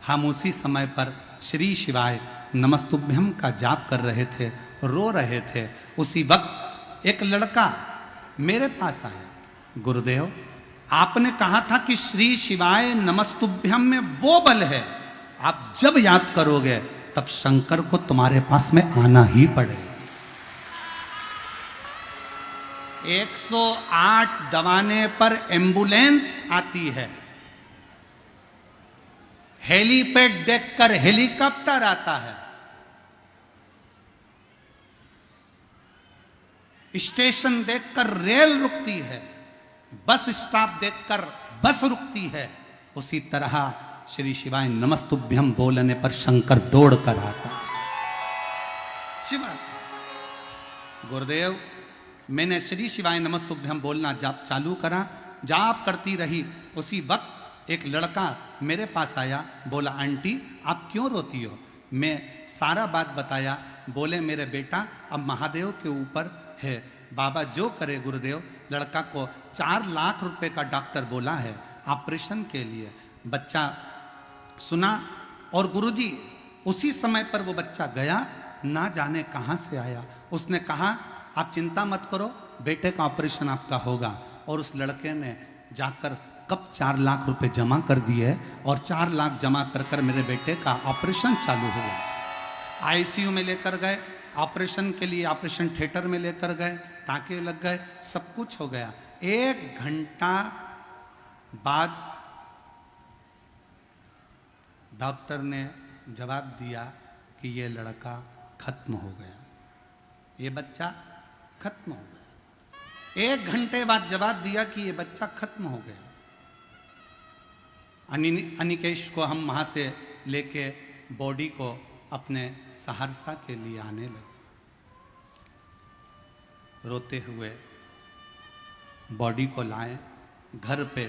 हम उसी समय पर श्री शिवाय नमस्तुभ्यम का जाप कर रहे थे, रो रहे थे। उसी वक्त एक लड़का मेरे पास आया। गुरुदेव आपने कहा था कि श्री शिवाय नमस्तुभ्यम में वो बल है, आप जब याद करोगे तब शंकर को तुम्हारे पास में आना ही पड़ेगा। 108 दबाने पर एम्बुलेंस आती है। हेलीपैड देखकर हेलीकॉप्टर आता है। स्टेशन देखकर रेल रुकती है। बस स्टॉप देखकर बस रुकती है। उसी तरह श्री शिवाय नमस्तुभ्यम बोलने पर शंकर दौड़ कर आता है। शिवाय गुरुदेव मैंने श्री शिवाय नमस्तुभ्यम बोलना जाप चालू करा, जाप करती रही। उसी वक्त एक लड़का मेरे पास आया, बोला आंटी आप क्यों रोती हो? मैं सारा बात बताया। बोले मेरे बेटा अब महादेव के ऊपर है, बाबा जो करे गुरुदेव। लड़का को 4 लाख रुपए का डॉक्टर बोला है ऑपरेशन के लिए। बच्चा सुना और गुरुजी उसी समय पर वो बच्चा गया, ना जाने कहाँ से आया। उसने कहा आप चिंता मत करो, बेटे का ऑपरेशन आपका होगा। और उस लड़के ने जाकर कब 4 लाख रुपए जमा कर दिए और 4 लाख जमा कर कर मेरे बेटे का ऑपरेशन चालू हुआ। आईसीयू में लेकर गए, ऑपरेशन के लिए ऑपरेशन थिएटर में लेकर गए, टाँके लग गए, सब कुछ हो गया। 1 घंटा बाद डॉक्टर ने जवाब दिया कि ये लड़का खत्म हो गया, ये बच्चा खत्म हो गया। 1 घंटे बाद जवाब दिया कि ये बच्चा खत्म हो गया। अनिकेश को हम वहां से लेके बॉडी को अपने सहरसा के लिए आने लगे। रोते हुए बॉडी को लाए, घर पे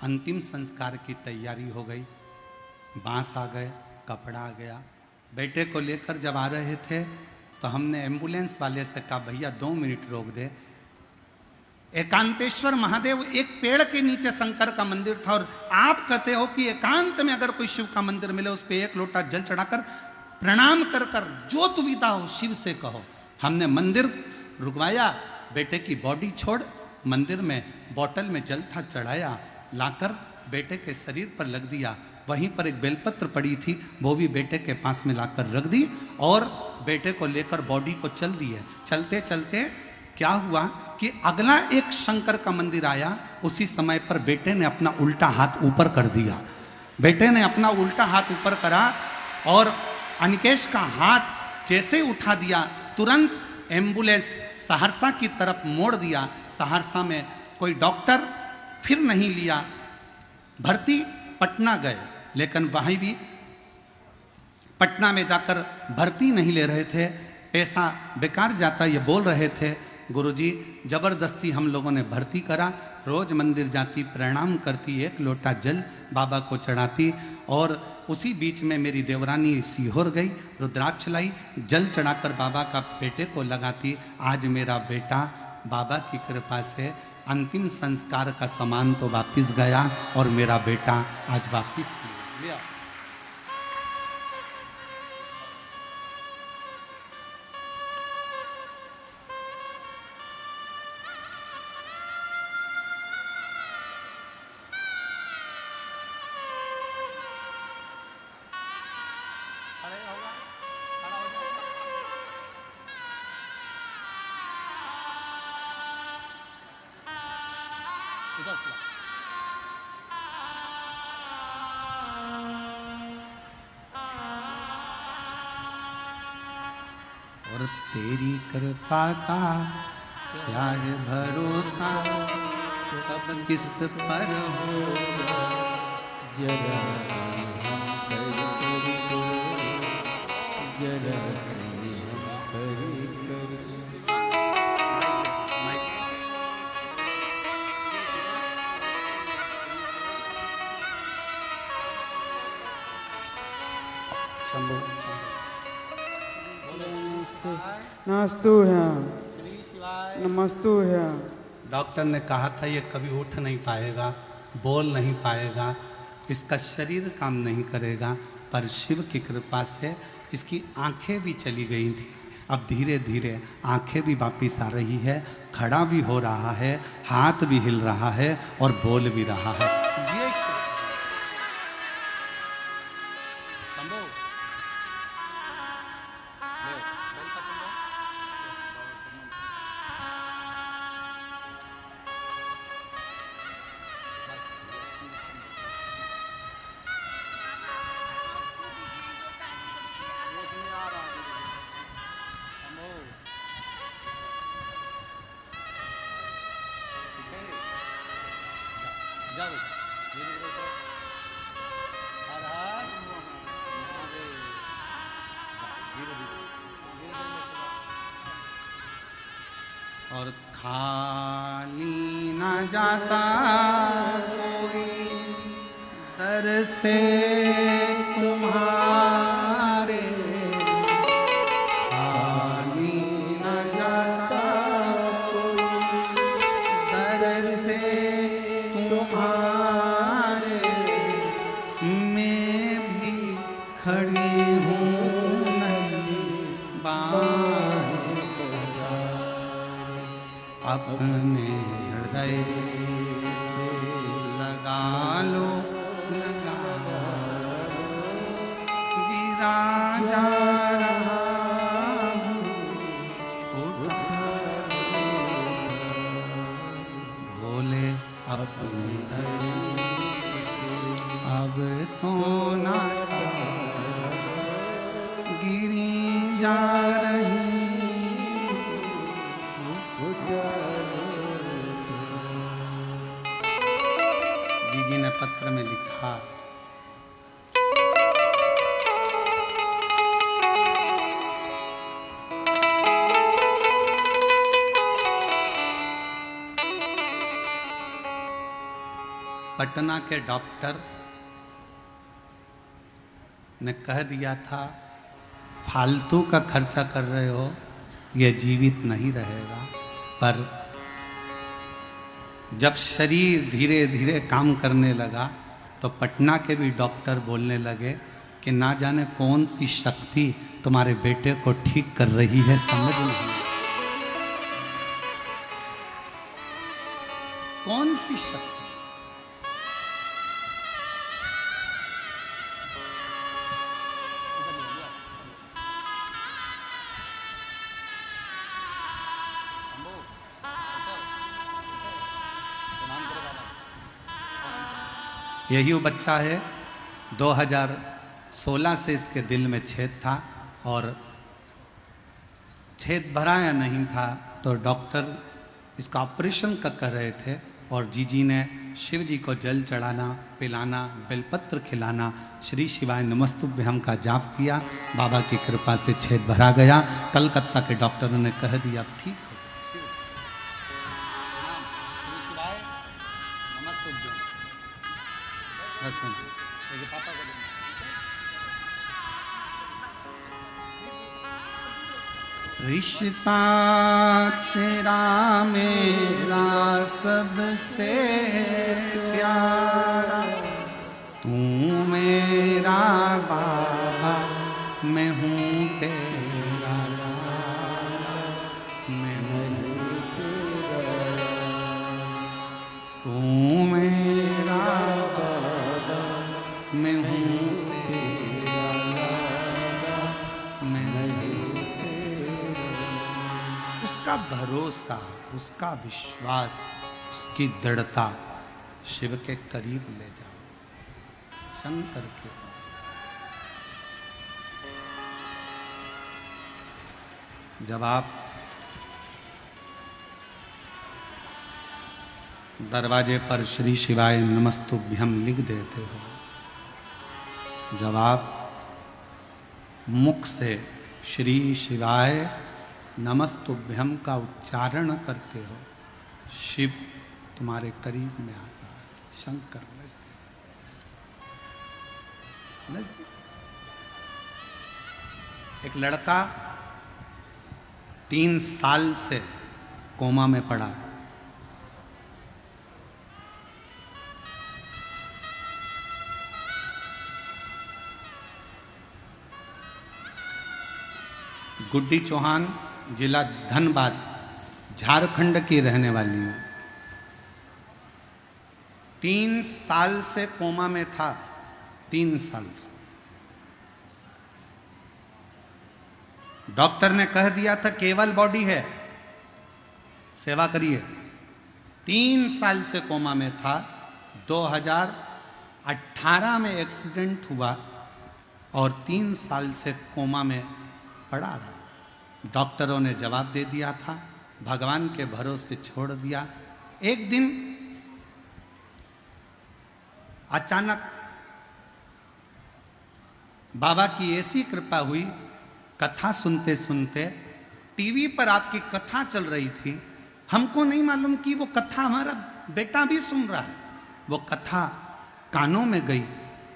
अंतिम संस्कार की तैयारी हो गई। बांस आ गए, कपड़ा आ गया। बेटे को लेकर जब आ रहे थे तो हमने एम्बुलेंस वाले से कहा भैया 2 मिनट रोक दे। एकांतेश्वर महादेव एक पेड़ के नीचे शंकर का मंदिर था और आप कहते हो कि एकांत में अगर कोई शिव का मंदिर मिले उस पे 1 लोटा जल चढ़ाकर प्रणाम कर कर जो दुविधा हो शिव से कहो। हमने मंदिर रुकवाया, बेटे की बॉडी छोड़ मंदिर में बोतल में जल था चढ़ाया, लाकर बेटे के शरीर पर लग दिया। वहीं पर एक बेलपत्र पड़ी थी, वो भी बेटे के पास में लाकर रख दी और बेटे को लेकर बॉडी को चल दिए। चलते चलते क्या हुआ कि अगला एक शंकर का मंदिर आया। उसी समय पर बेटे ने अपना उल्टा हाथ ऊपर कर दिया। बेटे ने अपना उल्टा हाथ ऊपर करा और अनिकेश का हाथ जैसे उठा दिया, तुरंत एम्बुलेंस सहरसा की तरफ मोड़ दिया। सहरसा में कोई डॉक्टर फिर नहीं लिया, भर्ती पटना गए, लेकिन वहीं भी पटना में जाकर भर्ती नहीं ले रहे थे। पैसा बेकार जाता ये बोल रहे थे। गुरुजी जबरदस्ती हम लोगों ने भर्ती करा। रोज मंदिर जाती, प्रणाम करती, 1 लोटा जल बाबा को चढ़ाती और उसी बीच में मेरी देवरानी सीहोर गई, रुद्राक्ष लाई, जल चढ़ाकर बाबा का बेटे को लगाती। आज मेरा बेटा बाबा की कृपा से अंतिम संस्कार का सामान तो वापिस गया और मेरा बेटा आज वापिस लिया। और तेरी कृपा का क्या है भरोसा, कब किस पर हो जरा जरा नमस्तु है, नमस्तु है। डॉक्टर ने कहा था ये कभी उठ नहीं पाएगा, बोल नहीं पाएगा, इसका शरीर काम नहीं करेगा, पर शिव की कृपा से इसकी आंखें भी चली गई थी। अब धीरे धीरे आंखें भी वापिस आ रही है, खड़ा भी हो रहा है, हाथ भी हिल रहा है और बोल भी रहा है। और खाली न जाता कोई दर से तुम्हारे, खाली न जाता कोई दर से तुम्हारे, मैं भी खड़ी हूँ नहीं अपने हृदय से लगा लो, लगा लो, गिरा जा रहा भोले अपने अब तो ना गिरी जा रही जी ने पत्र में लिखा, पटना के डॉक्टर ने कह दिया था फालतू का खर्चा कर रहे हो, ये जीवित नहीं रहेगा। पर जब शरीर धीरे धीरे काम करने लगा तो पटना के भी डॉक्टर बोलने लगे कि ना जाने कौन सी शक्ति तुम्हारे बेटे को ठीक कर रही है, समझ नहीं कौन सी शक्ति। यही वो बच्चा है, 2016 से इसके दिल में छेद था और छेद भरा या नहीं था तो डॉक्टर इसका ऑपरेशन का कर रहे थे और जीजी ने शिव जी को जल चढ़ाना, पिलाना, बेलपत्र खिलाना, श्री शिवाय नमस्तुभ्यम का जाप किया। बाबा की कृपा से छेद भरा गया। कलकत्ता के डॉक्टरों ने कह दिया ठीक हो। रिश्ता तेरा मेरा सबसे प्यारा, तू मेरा बाबा मैं हूँ तेरा लाला, मैं हूँ तेरा, तू मेरा बाबा मैं हूँ तेरा लाला, मैं हूँ तेरा। उसका भरोसा, उसका विश्वास, उसकी दृढ़ता शिव के करीब ले जाओ, शंकर के पास। जब आप दरवाजे पर श्री शिवाय नमस्तुभ्यम लिख देते हो, जब आप मुख से श्री शिवाय नमस्तुभ्यम का उच्चारण करते हो, शिव तुम्हारे करीब में आता है, शंकर नजदीक। एक लड़का 3 साल से कोमा में पड़ा है। गुड्डी चौहान, जिला धनबाद, झारखंड की रहने वाली हूं। 3 साल से कोमा में था, 3 साल से। डॉक्टर ने कह दिया था केवल बॉडी है, सेवा करिए। 3 साल से कोमा में था। 2018 में एक्सीडेंट हुआ और 3 साल से कोमा में पड़ा रहा। डॉक्टरों ने जवाब दे दिया था, भगवान के भरोसे छोड़ दिया। एक दिन अचानक बाबा की ऐसी कृपा हुई, कथा सुनते सुनते टीवी पर आपकी कथा चल रही थी। हमको नहीं मालूम कि वो कथा हमारा बेटा भी सुन रहा है। वो कथा कानों में गई।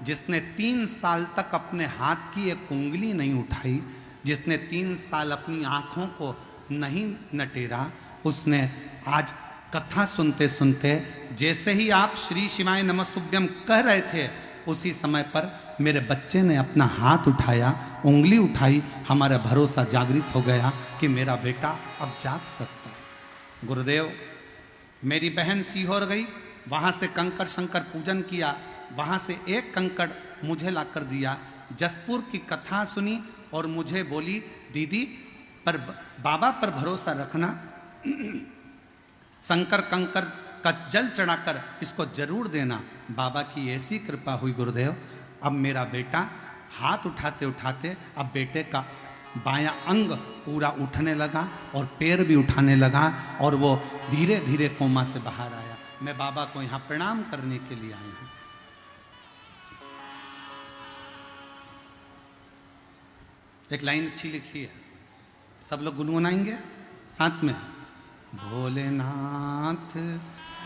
जिसने 3 साल तक अपने हाथ की एक उंगली नहीं उठाई, जिसने 3 साल अपनी आंखों को नहीं नटेरा, उसने आज कथा सुनते सुनते, जैसे ही आप श्री शिवाय नमस्तुभ्यम कह रहे थे, उसी समय पर मेरे बच्चे ने अपना हाथ उठाया, उंगली उठाई। हमारा भरोसा जागृत हो गया कि मेरा बेटा अब जाग सकता है। गुरुदेव, मेरी बहन सीहोर गई, वहाँ से कंकड़ शंकर पूजन किया, वहाँ से एक कंकड़ मुझे ला कर दिया। जसपुर की कथा सुनी और मुझे बोली, दीदी पर बाबा पर भरोसा रखना, शंकर कंकर का जल चढ़ाकर इसको जरूर देना। बाबा की ऐसी कृपा हुई गुरुदेव, अब मेरा बेटा हाथ उठाते उठाते अब बेटे का बायां अंग पूरा उठने लगा और पैर भी उठाने लगा और वो धीरे धीरे कोमा से बाहर आया। मैं बाबा को यहां प्रणाम करने के लिए आई हूं। एक लाइन अच्छी लिखी है, सब लोग गुनगुनाएंगे साथ में। भोलेनाथ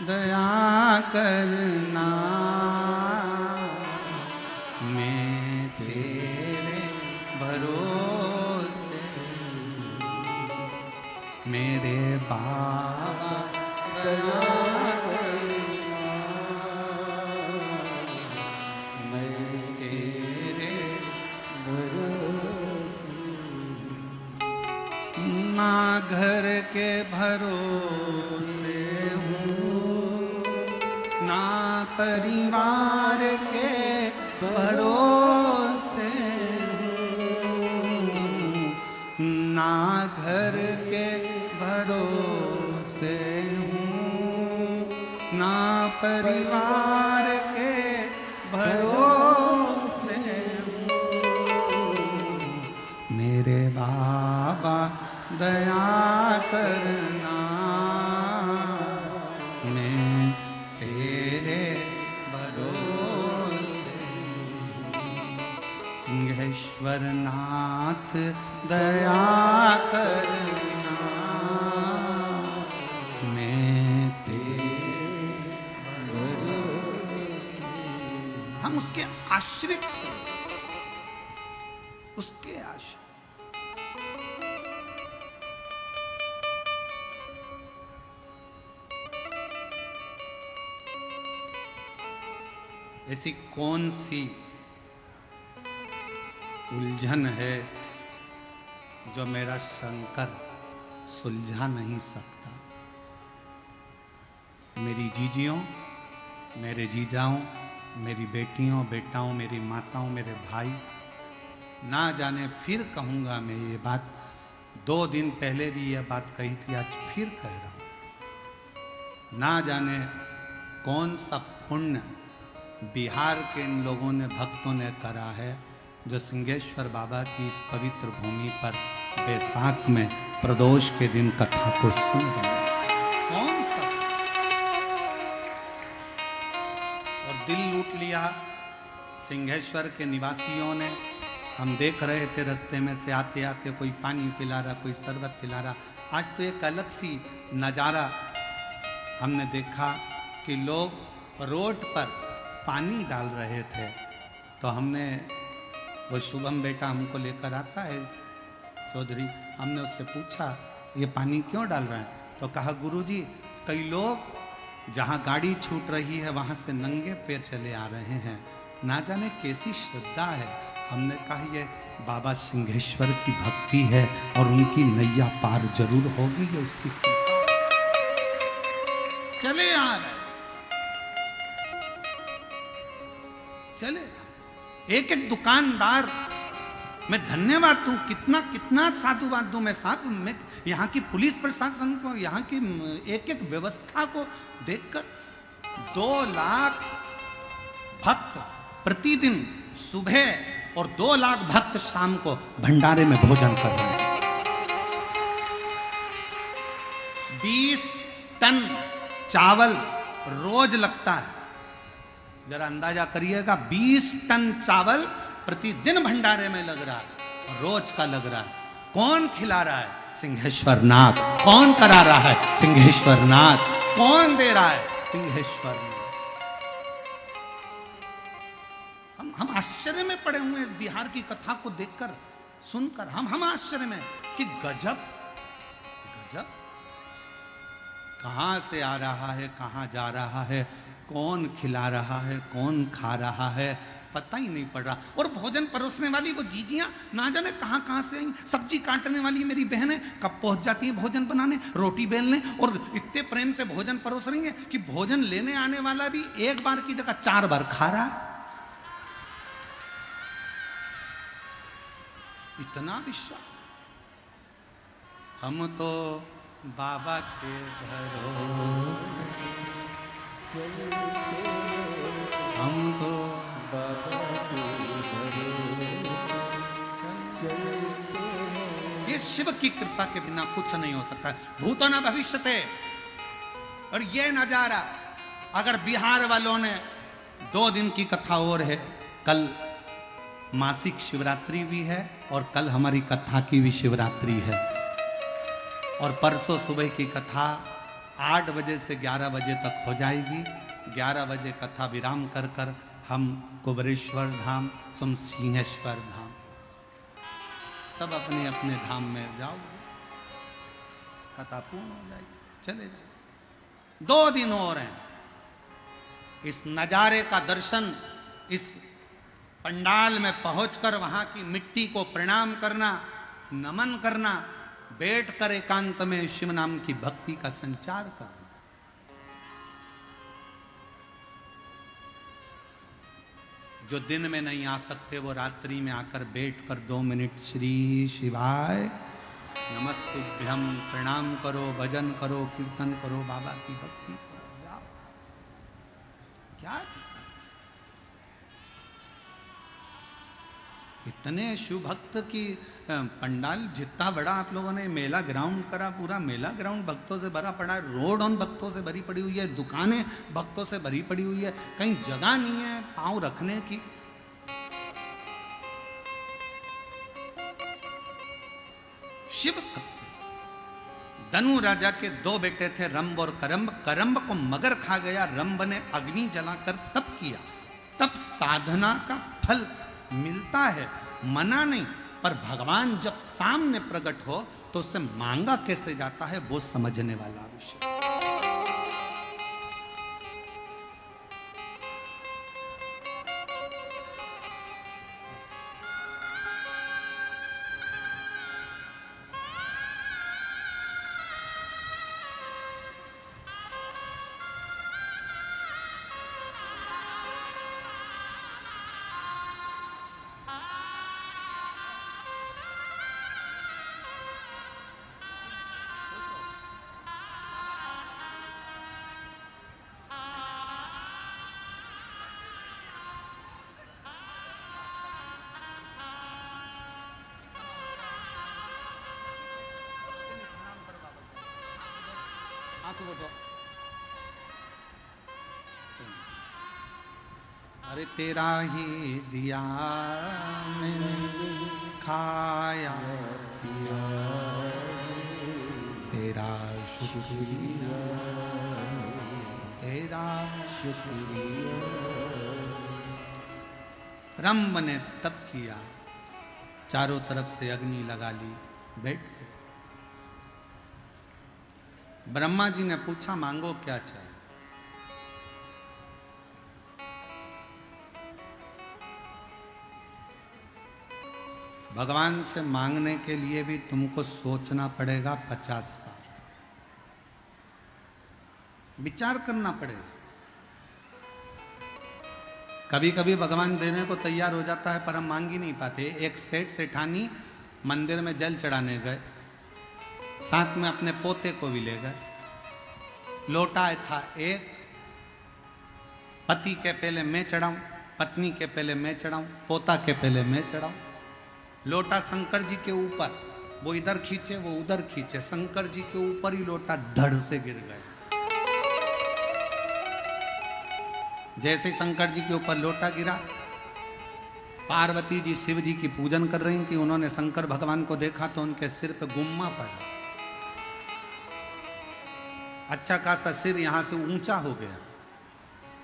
दया करना, मैं तेरे भरोसे, मेरे बाबा दया करना, मैं तेरे भरोसे, ना घर के भरोसे हूँ, ना परिवार के भरोसे हूँ, ना घर के भरोसे हूँ, ना परिवार के भरोसे हूँ, मेरे बाबा दया करना, मैं तेरे भरोसे। सिंहेश्वर नाथ दया करना, मैं तेरे भरोसे। हम उसके आश्रित हैं, उसके आश्रित। ऐसी कौन सी उलझन है जो मेरा शंकर सुलझा नहीं सकता? मेरी जीजियों, मेरे जीजाओं, मेरी बेटियों, बेटाओं, मेरी माताओं, मेरे भाई, ना जाने फिर कहूँगा मैं ये बात, 2 दिन पहले भी ये बात कही थी, आज फिर कह रहा हूँ। ना जाने कौन सा पुण्य बिहार के इन लोगों ने, भक्तों ने करा है, जो सिंहेश्वर बाबा की इस पवित्र भूमि पर बैसाख में प्रदोष के दिन कथा को सुन रहे हैं। कौन सा? और दिल लूट लिया सिंहेश्वर के निवासियों ने। हम देख रहे थे रास्ते में से आते आते, कोई पानी पिला रहा, कोई शरबत पिला रहा। आज तो एक अलग सी नज़ारा हमने देखा कि लोग रोड पर पानी डाल रहे थे। तो हमने, वो शुभम बेटा हमको लेकर आता है चौधरी, हमने उससे पूछा ये पानी क्यों डाल रहे हैं? तो कहा गुरुजी, कई लोग जहाँ गाड़ी छूट रही है वहाँ से नंगे पैर चले आ रहे हैं, ना जाने कैसी श्रद्धा है। हमने कहा ये बाबा सिंहेश्वर की भक्ति है और उनकी नैया पार जरूर होगी, ये उसकी चले आ रहे, चले। एक एक दुकानदार मैं धन्यवाद दूं, कितना कितना साधुवाद दूं मैं साहब, मैं यहाँ की पुलिस प्रशासन को, यहाँ की एक एक व्यवस्था को देखकर। 2 लाख भक्त प्रतिदिन सुबह और 2 लाख भक्त शाम को भंडारे में भोजन कर रहे हैं। 20 टन चावल रोज लगता है, जरा अंदाजा करिएगा। 20 टन चावल प्रतिदिन भंडारे में लग रहा है, रोज का लग रहा है। कौन खिला रहा है? सिंहेश्वर नाथ। कौन करा रहा है? सिंहेश्वर नाथ। कौन दे रहा है? सिंहेश्वर नाथ। हम आश्चर्य में पड़े हुए इस बिहार की कथा को देखकर, सुनकर। हम आश्चर्य में कि गजब गजब, कहां से आ रहा है, कहां जा रहा है, कौन खिला रहा है, कौन खा रहा है, पता ही नहीं पड़ रहा। और भोजन परोसने वाली वो जीजियां ना जाने कहां कहां से आई। सब्जी काटने वाली मेरी बहनें कब पहुंच जाती है भोजन बनाने, रोटी बेलने, और इतने प्रेम से भोजन परोस रही है कि भोजन लेने आने वाला भी एक बार की जगह 4 बार खा रहा है। इतना विश्वास। हम तो बाबा के भरोसे, हम तो बाबा के भरोसे, ये शिव की कृपा के बिना कुछ नहीं हो सकता। भूतो न भविष्यते। और ये नजारा अगर बिहार वालों ने 2 दिन की कथा और है, कल मासिक शिवरात्रि भी है और कल हमारी कथा की भी शिवरात्रि है। और परसों सुबह की कथा 8 बजे से 11 बजे तक हो जाएगी। 11 बजे कथा विराम कर कर हम कुबरेश्वर धाम, सिंहेश्वर धाम, सब अपने अपने धाम में जाओगे, कथा पूर्ण हो जाएगी, चले जाओ। 2 दिन और हैं। इस नजारे का दर्शन, इस पंडाल में पहुंचकर वहां की मिट्टी को प्रणाम करना, नमन करना, बैठकर एकांत में शिव नाम की भक्ति का संचार करना। जो दिन में नहीं आ सकते वो रात्रि में आकर बैठकर 2 मिनट श्री शिवाय नमस्तुभ्यम प्रणाम करो, भजन करो, कीर्तन करो, बाबा की भक्ति करो, जाओ। क्या इतने शिव भक्त की पंडाल, जितना बड़ा आप लोगों ने मेला ग्राउंड करा, पूरा मेला ग्राउंड भक्तों से भरा पड़ा है, रोड उन भक्तों से भरी पड़ी हुई है, दुकानें भक्तों से भरी पड़ी हुई है, कहीं जगह नहीं है पांव रखने की। शिव भक्त। धनु राजा के 2 बेटे थे, रंब और करम्ब। करम्ब को मगर खा गया, रंब ने अग्नि जलाकर तप किया। तब साधना का फल मिलता है, मना नहीं, पर भगवान जब सामने प्रकट हो तो उससे मांगा कैसे जाता है वो समझने वाला विषय। अरे तेरा ही दिया मैंने खाया पिया, तेरा शुक्रिया, तेरा शुक्रिया। रंब ने तप किया, चारों तरफ से अग्नि लगा ली, बैठ गए। ब्रह्मा जी ने पूछा मांगो क्या चाहिए। भगवान से मांगने के लिए भी तुमको सोचना पड़ेगा 50 बार, विचार करना पड़ेगा। कभी कभी भगवान देने को तैयार हो जाता है पर हम मांग ही नहीं पाते। एक सेठ सेठानी मंदिर में जल चढ़ाने गए, साथ में अपने पोते को भी ले गए। लोटा था एक, पति के पहले मैं चढ़ाऊं, पत्नी के पहले मैं चढ़ाऊं, पोता के पहले मैं चढ़ाऊं। लोटा शंकर जी के ऊपर, वो इधर खींचे वो उधर खींचे, शंकर जी के ऊपर ही लोटा धड़ से गिर गया। जैसे शंकर जी के ऊपर लोटा गिरा, पार्वती जी शिव जी की पूजन कर रही थी, उन्होंने शंकर भगवान को देखा तो उनके सिर पे गुम्मा पड़ा। अच्छा खासा सिर यहां से ऊंचा हो गया।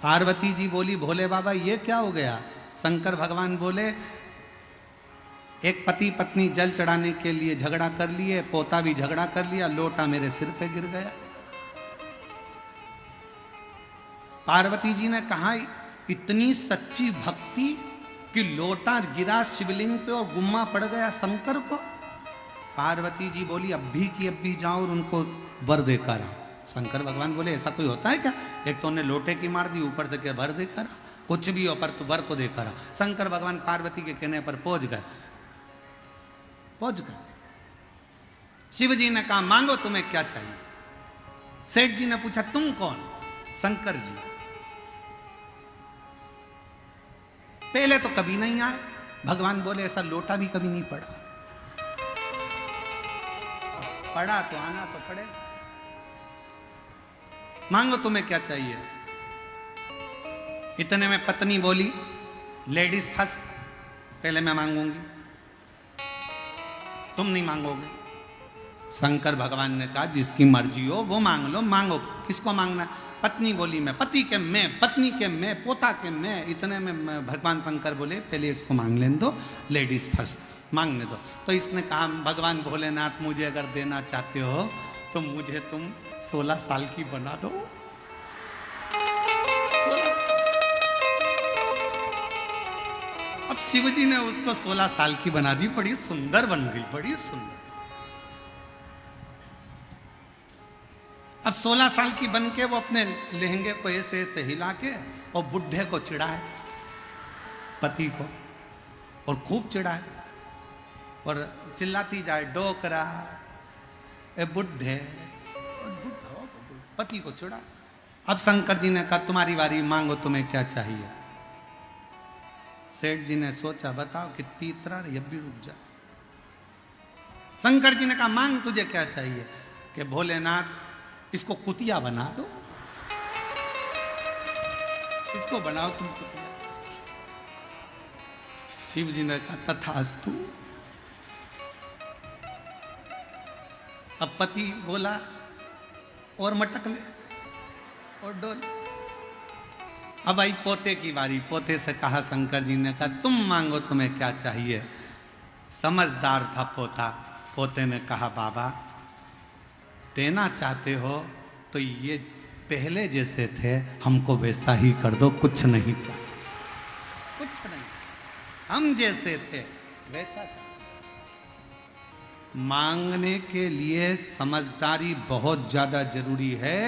पार्वती जी बोली भोले बाबा ये क्या हो गया। शंकर भगवान बोले एक पति पत्नी जल चढ़ाने के लिए झगड़ा कर लिए, पोता भी झगड़ा कर लिया, लोटा मेरे सिर पे गिर गया। पार्वती जी ने कहा इतनी सच्ची भक्ति कि लोटा गिरा शिवलिंग पे और गुम्मा पड़ गया शंकर को। पार्वती जी बोली अब भी की अब भी जाओ और उनको वर देकर आओ। शंकर भगवान बोले ऐसा कोई होता है क्या, एक तो उन्हें लोटे की मार दी, ऊपर से क्या वर देकर आओ, कुछ भी हो पर तो वर तो देकर आओ। शंकर भगवान पार्वती के कहने पर पहुंच गए। शिव जी ने कहा मांगो तुम्हें क्या चाहिए। सेठ जी ने पूछा तुम कौन। शंकर जी। पहले तो कभी नहीं आए। भगवान बोले ऐसा लोटा भी कभी नहीं पड़ा, पड़ा तो आना तो पड़े। मांगो तुम्हें क्या चाहिए। इतने में पत्नी बोली, लेडीज फर्स्ट, पहले मैं मांगूंगी, तुम नहीं मांगोगे। शंकर भगवान ने कहा जिसकी मर्जी हो वो मांग लो, मांगो, किसको मांगना। पत्नी बोली मैं, पति के मैं, पत्नी के मैं, पोता के मैं। इतने में भगवान शंकर बोले पहले इसको मांग लेने दो, लेडीज फर्स्ट, मांगने दो। तो इसने कहा भगवान भोलेनाथ मुझे अगर देना चाहते हो तो मुझे तुम 16 साल की बना दो। अब शिवजी ने उसको 16 साल की बना दी, बड़ी सुंदर बन गई, बड़ी सुंदर। अब 16 साल की बन के वो अपने लहंगे को ऐसे ऐसे हिला के और बुढ़े को चिढ़ाए, पति को, और खूब चिढ़ाए और चिल्लाती जाए, डोकरा ए बुढ़े, पति को चिढ़ा। अब शंकर जी ने कहा तुम्हारी बारी, मांगो तुम्हें क्या चाहिए। सेठ जी ने सोचा बताओ कितनी इतरा रही, अब भी रुक जा। शंकर जी ने कहा मांग तुझे क्या चाहिए। कि भोलेनाथ इसको कुतिया बना दो, इसको बनाओ तुम कुतिया। शिव जी ने कहा तथास्तु। अब पति बोला और मटक ले और डोल। अब आई पोते की बारी, पोते से कहा शंकर जी ने कहा तुम मांगो तुम्हें क्या चाहिए। समझदार था पोता, पोते ने कहा बाबा देना चाहते हो तो ये पहले जैसे थे हमको वैसा ही कर दो, कुछ नहीं चाहिए, कुछ नहीं, हम जैसे थे वैसा कर। मांगने के लिए समझदारी बहुत ज्यादा जरूरी है।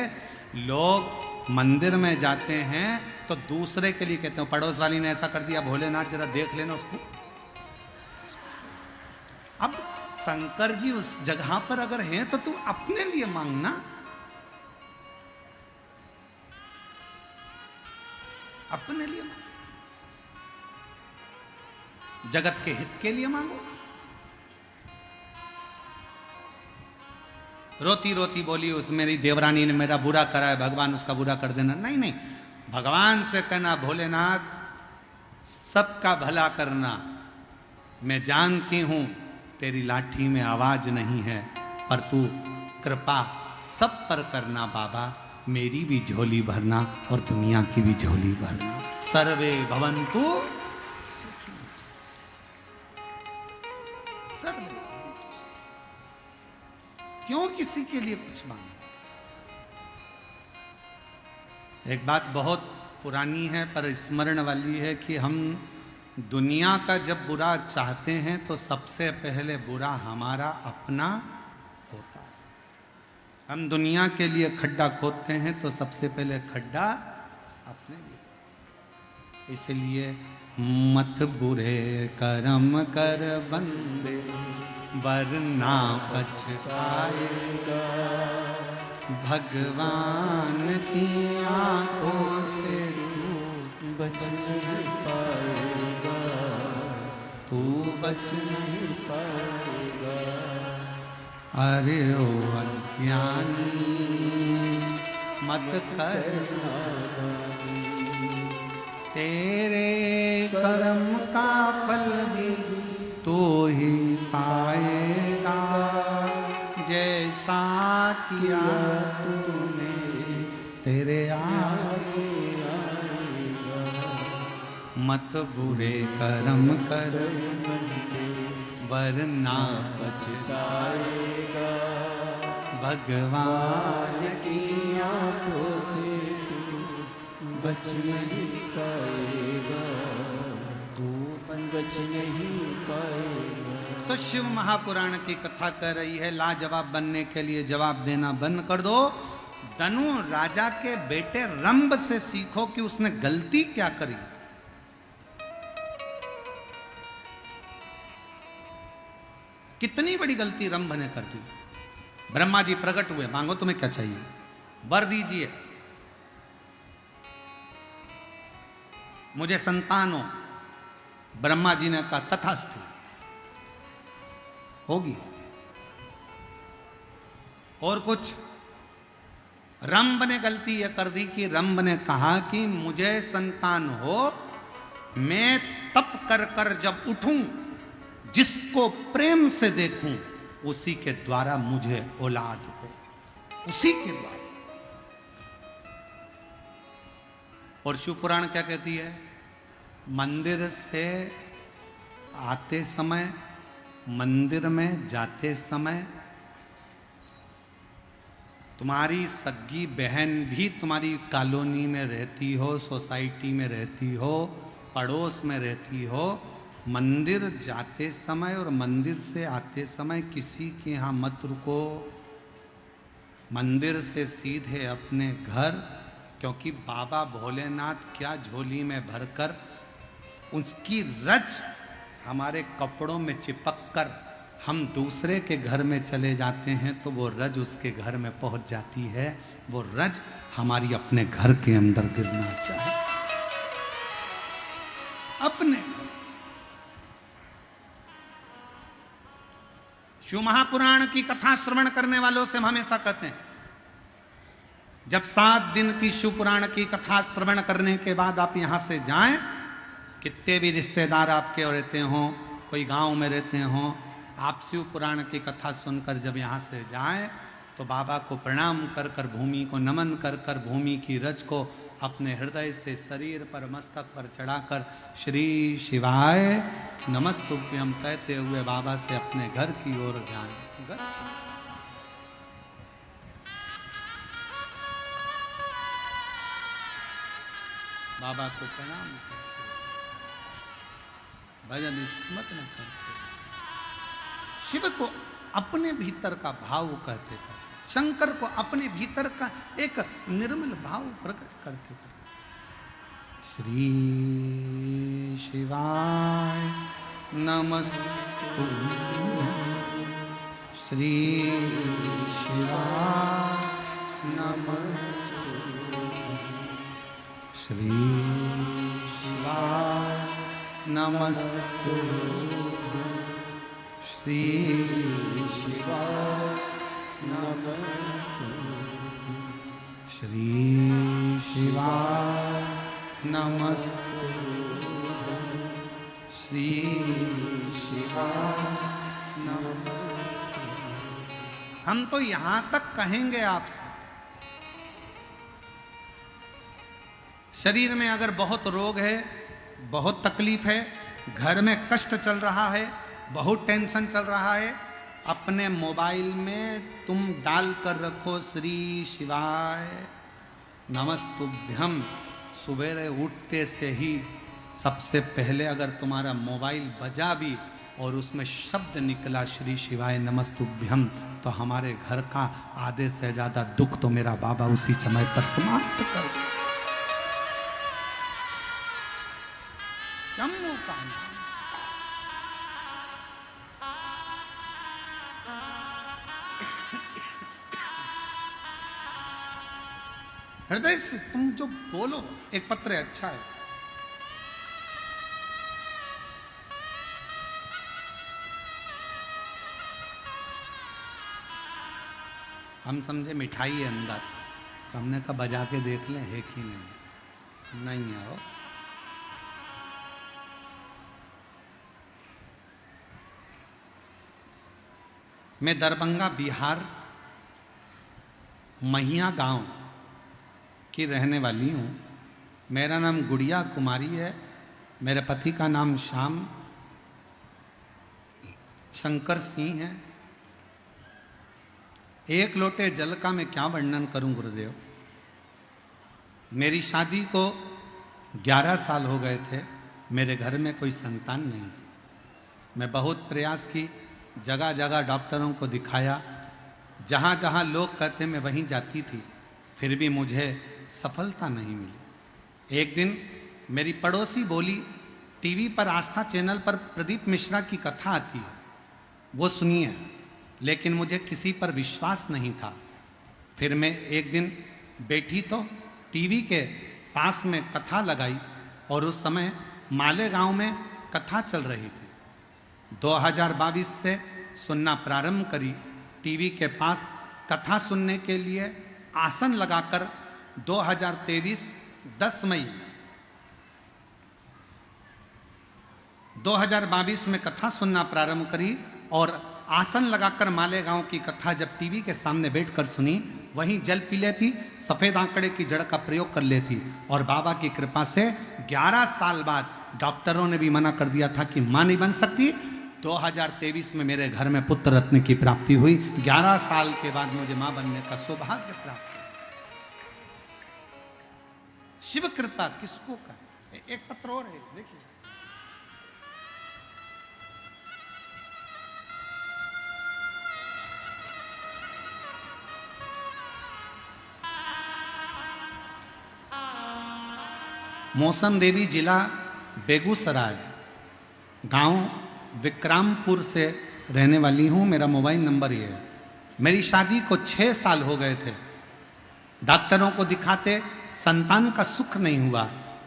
लोग मंदिर में जाते हैं तो दूसरे के लिए कहते हैं पड़ोस वाली ने ऐसा कर दिया, भोलेनाथ जरा देख लेना उसको। अब शंकर जी उस जगह पर अगर हैं तो तू अपने लिए मांगना, अपने लिए मांग, जगत के हित के लिए मांगो। रोती रोती बोली उस मेरी देवरानी ने मेरा बुरा करा है, भगवान उसका बुरा कर देना। नहीं नहीं, भगवान से कहना भोलेनाथ सबका भला करना। मैं जानती हूं तेरी लाठी में आवाज नहीं है, पर तू कृपा सब पर करना बाबा, मेरी भी झोली भरना और दुनिया की भी झोली भरना। सर्वे भवन्तु सर्वे। क्यों किसी के लिए कुछ मांगना। एक बात बहुत पुरानी है पर स्मरण वाली है कि हम दुनिया का जब बुरा चाहते हैं तो सबसे पहले बुरा हमारा अपना होता है। हम दुनिया के लिए खड्डा खोदते हैं तो सबसे पहले खड्डा अपने लिए। इसलिए मत बुरे कर्म कर बंदे वरना पछताएगा, भगवान की आंखों से बच नहीं पाएगा, तू बच नहीं पाएगा। अरे ओ अज्ञानी मत कर, तेरे कर्म का फल भी तो ही पाएगा, जैसा किया तूने तेरे आगे आएगा। मत बुरे कर्म कर वरना पछताएगा, भगवान की आंखों से बच नहीं पाएगा, तू बच नहीं पाएगा। तो शिव महापुराण की कथा कर रही है लाजवाब बनने के लिए जवाब देना बंद कर दो। धनु राजा के बेटे रंभ से सीखो कि उसने गलती क्या करी। कितनी बड़ी गलती रंभ ने कर दी। ब्रह्मा जी प्रकट हुए, मांगो तुम्हें क्या चाहिए, वर दीजिए, मुझे संतान हो। ब्रह्मा जी ने कहा तथास्तु, होगी। और कुछ, रंभ ने गलती यह कर दी कि रंभ ने कहा कि मुझे संतान हो, मैं तप कर कर जब उठूं, जिसको प्रेम से देखूं, उसी के द्वारा मुझे औलाद हो, उसी के द्वारा। और शिव पुराण क्या कहती है? मंदिर से आते समय, मंदिर में जाते समय तुम्हारी सगी बहन भी तुम्हारी कॉलोनी में रहती हो, सोसाइटी में रहती हो, पड़ोस में रहती हो, मंदिर जाते समय और मंदिर से आते समय किसी के यहाँ मत रुको। मंदिर से सीधे अपने घर, क्योंकि बाबा भोलेनाथ क्या झोली में भरकर उसकी रज हमारे कपड़ों में चिपक कर हम दूसरे के घर में चले जाते हैं तो वो रज उसके घर में पहुंच जाती है। वो रज हमारी अपने घर के अंदर गिरना चाहिए, अपने। शिव महापुराण की कथा श्रवण करने वालों से हम हमेशा कहते हैं, जब 7 दिन की शिव पुराण की कथा श्रवण करने के बाद आप यहां से जाएं, कितने भी रिश्तेदार आपके रहते हों, कोई गांव में रहते हों, आप शिव पुराण की कथा सुनकर जब यहाँ से जाएं तो बाबा को प्रणाम कर कर, भूमि को नमन कर कर, भूमि की रज को अपने हृदय से शरीर पर, मस्तक पर चढ़ाकर श्री शिवाय नमस्तुभ्यम कहते हुए बाबा से अपने घर की ओर जाएं। बाबा को प्रणाम करते, भजन स्मरण करते, शिव को अपने भीतर का भाव कहते करते, शंकर को अपने भीतर का एक निर्मल भाव प्रकट करते करते, श्री शिवाय नमस्तुभ्यं, श्री शिवाय नमस्तुभ्यं, श्री शिवाय नमस्तुभ्यं, श्री शिवाय नमस्तुभ्यं, श्री शिवाय नमस्तुभ्यं, श्री शिवाय नमस्तुभ्यं। हम तो यहां तक कहेंगे आपसे, शरीर में अगर बहुत रोग है, बहुत तकलीफ है, घर में कष्ट चल रहा है, बहुत टेंशन चल रहा है, अपने मोबाइल में तुम डाल कर रखो श्री शिवाय नमस्तुभ्यम। सुबह उठते से ही सबसे पहले अगर तुम्हारा मोबाइल बजा भी और उसमें शब्द निकला श्री शिवाय नमस्तुभ्यम, तो हमारे घर का आधे से ज्यादा दुख तो मेरा बाबा उसी समय पर समाप्त कर दे। जम्मू का नाम, हृदय से तुम जो बोलो, एक पत्र है, अच्छा है। हम समझे मिठाई है अंदर, तो हमने कहा बजा के देख लें है कि नहीं। नहीं है वो। मैं दरभंगा बिहार महिया गांव की रहने वाली हूँ। मेरा नाम गुड़िया कुमारी है। मेरे पति का नाम श्याम शंकर सिंह है। एक लोटे जल का मैं क्या वर्णन करूं गुरुदेव। मेरी शादी को 11 साल हो गए थे। मेरे घर में कोई संतान नहीं थी। मैं बहुत प्रयास की, जगह जगह डॉक्टरों को दिखाया, जहाँ जहाँ लोग कहते मैं वहीं जाती थी, फिर भी मुझे सफलता नहीं मिली। एक दिन मेरी पड़ोसी बोली, टीवी पर आस्था चैनल पर प्रदीप मिश्रा की कथा आती है, वो सुनिए। लेकिन मुझे किसी पर विश्वास नहीं था। फिर मैं एक दिन बैठी तो टीवी के पास में कथा लगाई और उस समय मालेगांव में कथा चल रही थी। 2022 से सुनना प्रारंभ करी। टीवी के पास कथा सुनने के लिए आसन लगाकर 2023 10 मई 2022 में कथा सुनना प्रारंभ करी और आसन लगाकर मालेगांव की कथा जब टीवी के सामने बैठकर सुनी, वहीं जल पी लेती, सफेद आंकड़े की जड़ का प्रयोग कर लेती और बाबा की कृपा से 11 साल बाद डॉक्टरों ने भी मना कर दिया था कि मां नहीं बन सकती। 2023 में मेरे घर में पुत्र रत्न की प्राप्ति हुई। 11 साल के बाद मुझे मां बनने का सौभाग्य प्राप्त हुआ। शिव कृपा किसको कहे? एक पत्र और है, देखिए। मौसम देवी, जिला बेगूसराय, गांव विक्रामपुर से रहने वाली हूं। मेरा मोबाइल नंबर ये है। मेरी शादी को 6 साल हो गए थे। डॉक्टरों को दिखाते संतान का सुख नहीं हुआ।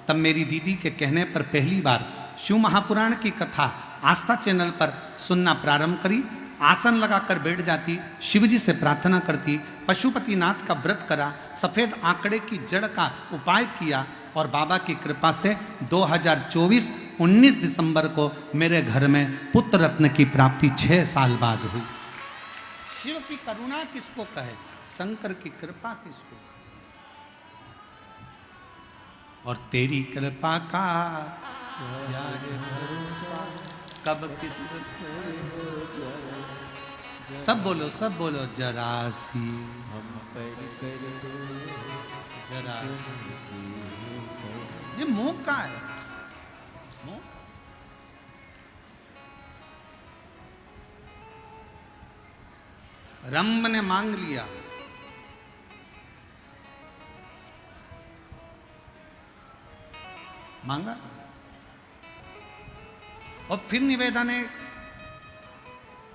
तब मेरी दीदी के कहने पर पहली बार शिव महापुराण की कथा आस्था चैनल पर सुनना प्रारंभ करी। आसन लगाकर बैठ जाती, शिवजी से प्रार्थना करती, पशुपतिनाथ का व्रत करा, सफेद आंकड़े की जड़ का उपाय किया और बाबा की कृपा से 2024 19 दिसंबर को मेरे घर में पुत्र रत्न की प्राप्ति 6 साल बाद हुई। शिव की करुणा किसको कहे? शंकर की कृपा किसको? और तेरी कृपा का क्या है भरोसा, कब किस सब बोलो जरा सी हम पर कर दो जरा सी। ये मौका है, मौका। रंभ ने मांग लिया, मांगा और फिर निवेदन है,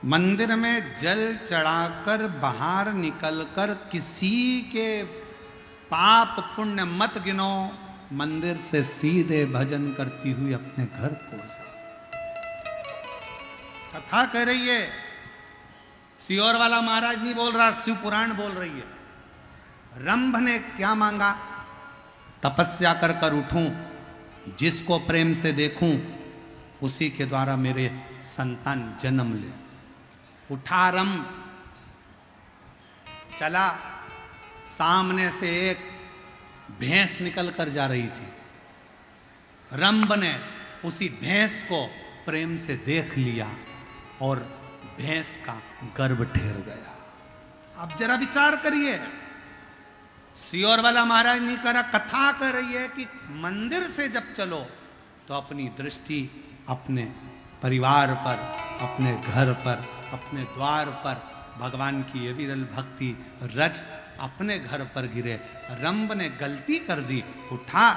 मंदिर में जल चढ़ाकर बाहर निकलकर किसी के पाप पुण्य मत गिनो, मंदिर से सीधे भजन करती हुई अपने घर को जाओ। कथा कह रही है, सियोर वाला महाराज नहीं बोल रहा, शिव पुराण बोल रही है। रंभ ने क्या मांगा? तपस्या कर कर उठूं, जिसको प्रेम से देखूं उसी के द्वारा मेरे संतान जन्म ले। उठा रंभ, चला, सामने से एक भैंस निकल कर जा रही थी। रंभ ने उसी भैंस को प्रेम से देख लिया और भैंस का गर्भ ठहर गया। अब जरा विचार करिए, सियोर वाला महाराज नहीं करा, कथा कर रही है कि मंदिर से जब चलो तो अपनी दृष्टि अपने परिवार पर, अपने घर पर, अपने द्वार पर भगवान की ये विरल भक्ति रच अपने घर पर गिरे। रंभ ने गलती कर दी, उठा,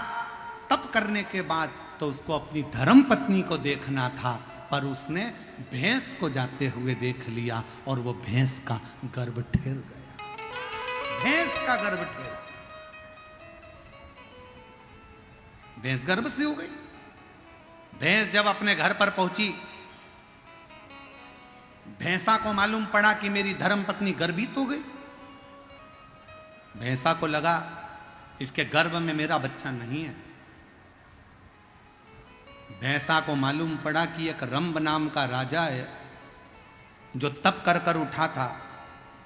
तप करने के बाद तो उसको अपनी धर्म पत्नी को देखना था, पर उसने भैंस को जाते हुए देख लिया और वो भैंस का गर्भ ठहर गया। भैंस का गर्भ ठहर, भैंस गर्भ से हो गई। भैंस जब अपने घर पर पहुंची, भैंसा को मालूम पड़ा कि मेरी धर्म पत्नी गर्भित हो गई। भैंसा को लगा इसके गर्भ में मेरा बच्चा नहीं है। भैंसा को मालूम पड़ा कि एक रंभ नाम का राजा है जो तप कर कर उठा था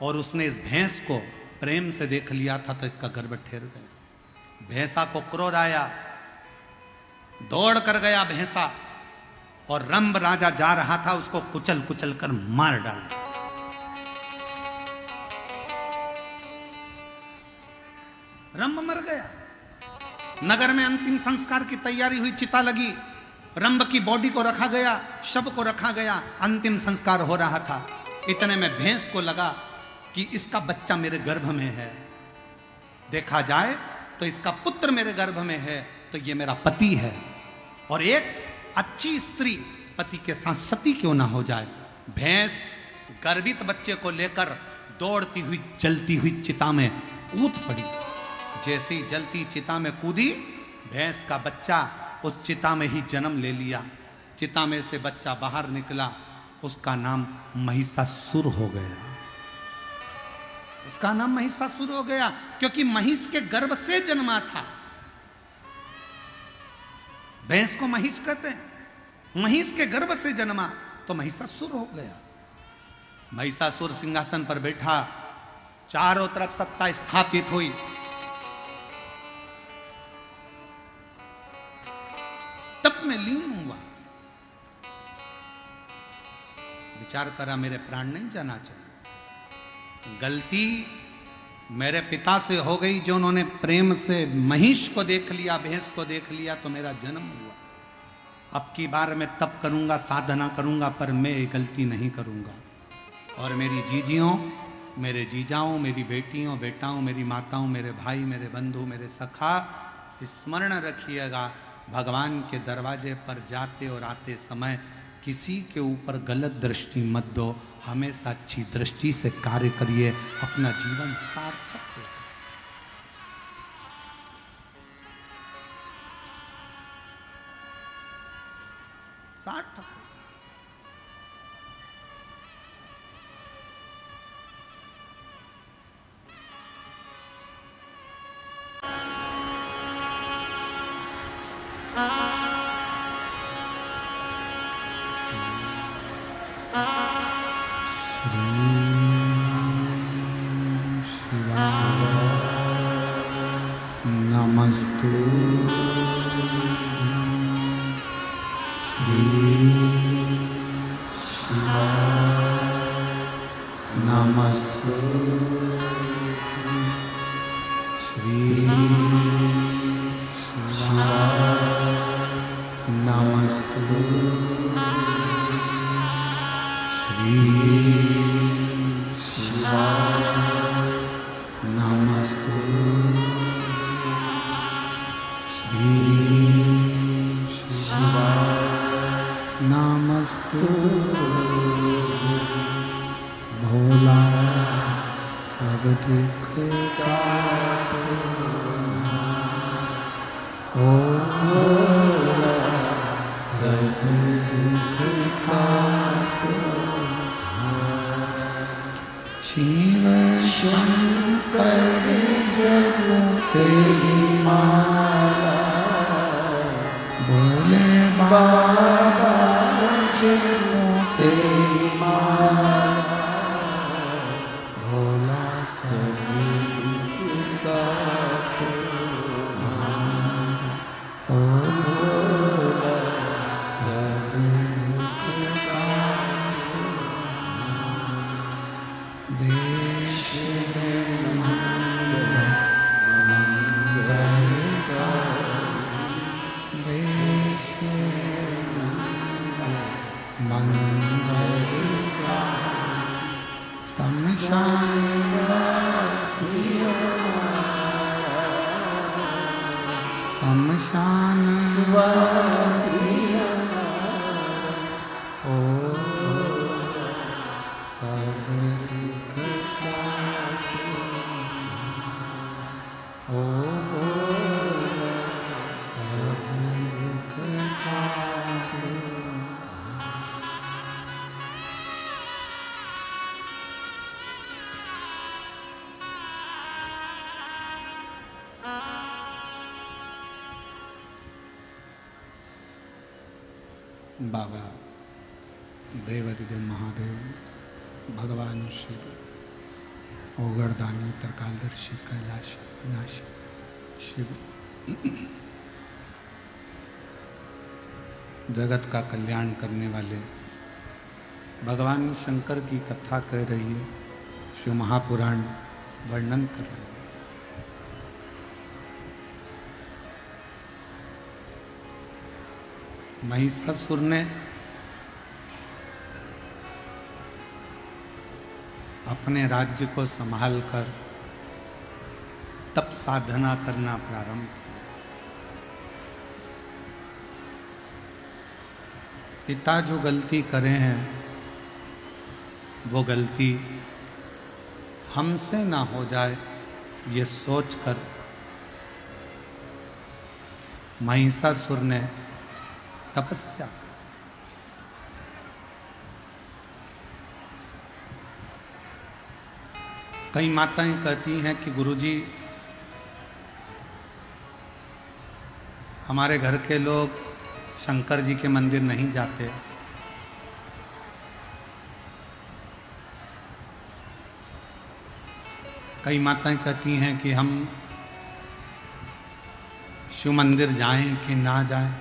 और उसने इस भैंस को प्रेम से देख लिया था, तो इसका गर्भ ठहर गया। भैंसा को क्रोध आया, दौड़ कर गया भैंसा और रंभ राजा जा रहा था, उसको कुचल कुचल कर मार डाला। रंभ मर गया। नगर में अंतिम संस्कार की तैयारी हुई, चिता लगी, रंभ की बॉडी को रखा गया, शव को रखा गया, अंतिम संस्कार हो रहा था। इतने में भैंस को लगा कि इसका बच्चा मेरे गर्भ में है, देखा जाए तो इसका पुत्र मेरे गर्भ में है, तो ये मेरा पति है और एक अच्छी स्त्री पति के साथ सती क्यों ना हो जाए। भैंस गर्भित बच्चे को लेकर दौड़ती हुई जलती हुई चिता में कूद पड़ी। जैसी जलती चिता में कूदी, भैंस का बच्चा उस चिता में ही जन्म ले लिया। चिता में से बच्चा बाहर निकला, उसका नाम महिषासुर हो गया। उसका नाम महिषासुर हो गया, क्योंकि महिष के गर्भ से जन्मा था। भैंस को महिष कहते हैं, महिष के गर्भ से जन्मा तो महिषासुर हो गया। महिषासुर सिंहासन पर बैठा, चारों तरफ सत्ता स्थापित हुई। तप में लीन हुआ, विचार करा मेरे प्राण नहीं जाना चाहिए। गलती मेरे पिता से हो गई, जो उन्होंने प्रेम से महिष को देख लिया, भैंस को देख लिया तो मेरा जन्म हुआ। अब की बार मैं तप करूंगा, साधना करूंगा, पर मैं ये गलती नहीं करूंगा। और मेरी जीजियों, मेरे जीजाओं, मेरी बेटियों, बेटाओं, मेरी माताओं, मेरे भाई, मेरे बंधु, मेरे सखा, स्मरण रखिएगा, भगवान के दरवाजे पर जाते और आते समय किसी के ऊपर गलत दृष्टि मत दो, हमेशा अच्छी दृष्टि से कार्य करिए, अपना जीवन सार्थक हो। सार्थक हो। नमस्तु श्री शिवाय, नमस्तु श्री शिवाय, नमस्तु श्री शिवाय, नमस्तु श्री शिवाय, नमस्तु। भोला सब दुख का ओ भोला सब दुख का शिव शंकर जब तेरी माला, भोले बाबा जब तेरी माला, भोला सब दुख का तुम्हारा, ओ भोला सब दुख का देश मंगल का, देश मंगल का, शमशान वासी शमशान वासी ओ सब दुख का ओ सब दुख का बाबा देवाधिदेव महादेव, भगवान शिव, ओगरदानी, तरकालदर्शी, कैलाशी, विनाशी शिव, जगत का कल्याण करने वाले भगवान शंकर की कथा कह रही है, शिव महापुराण वर्णन कर रहे हैं। महिषासुर ने अपने राज्य को संभालकर तप साधना करना प्रारंभ किया। पिता जो गलती करे हैं वो गलती हमसे ना हो जाए, ये सोचकर महिषासुर ने तपस्या की। कई माताएं कहती हैं कि गुरुजी हमारे घर के लोग शंकर जी के मंदिर नहीं जाते। कई माताएं कहती हैं कि हम शिव मंदिर जाएं कि ना जाएं।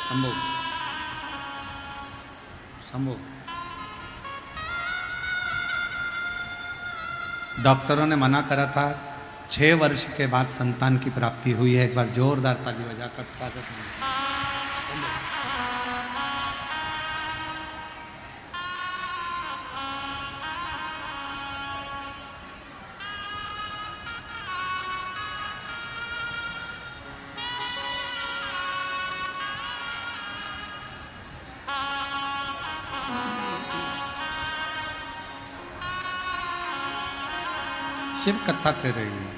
शंभू शंभू डॉक्टरों ने मना करा था 6 वर्ष के बाद संतान की प्राप्ति हुई है। एक बार जोरदार ताली बजाकर स्वागत है। शिव कथा कर रही है,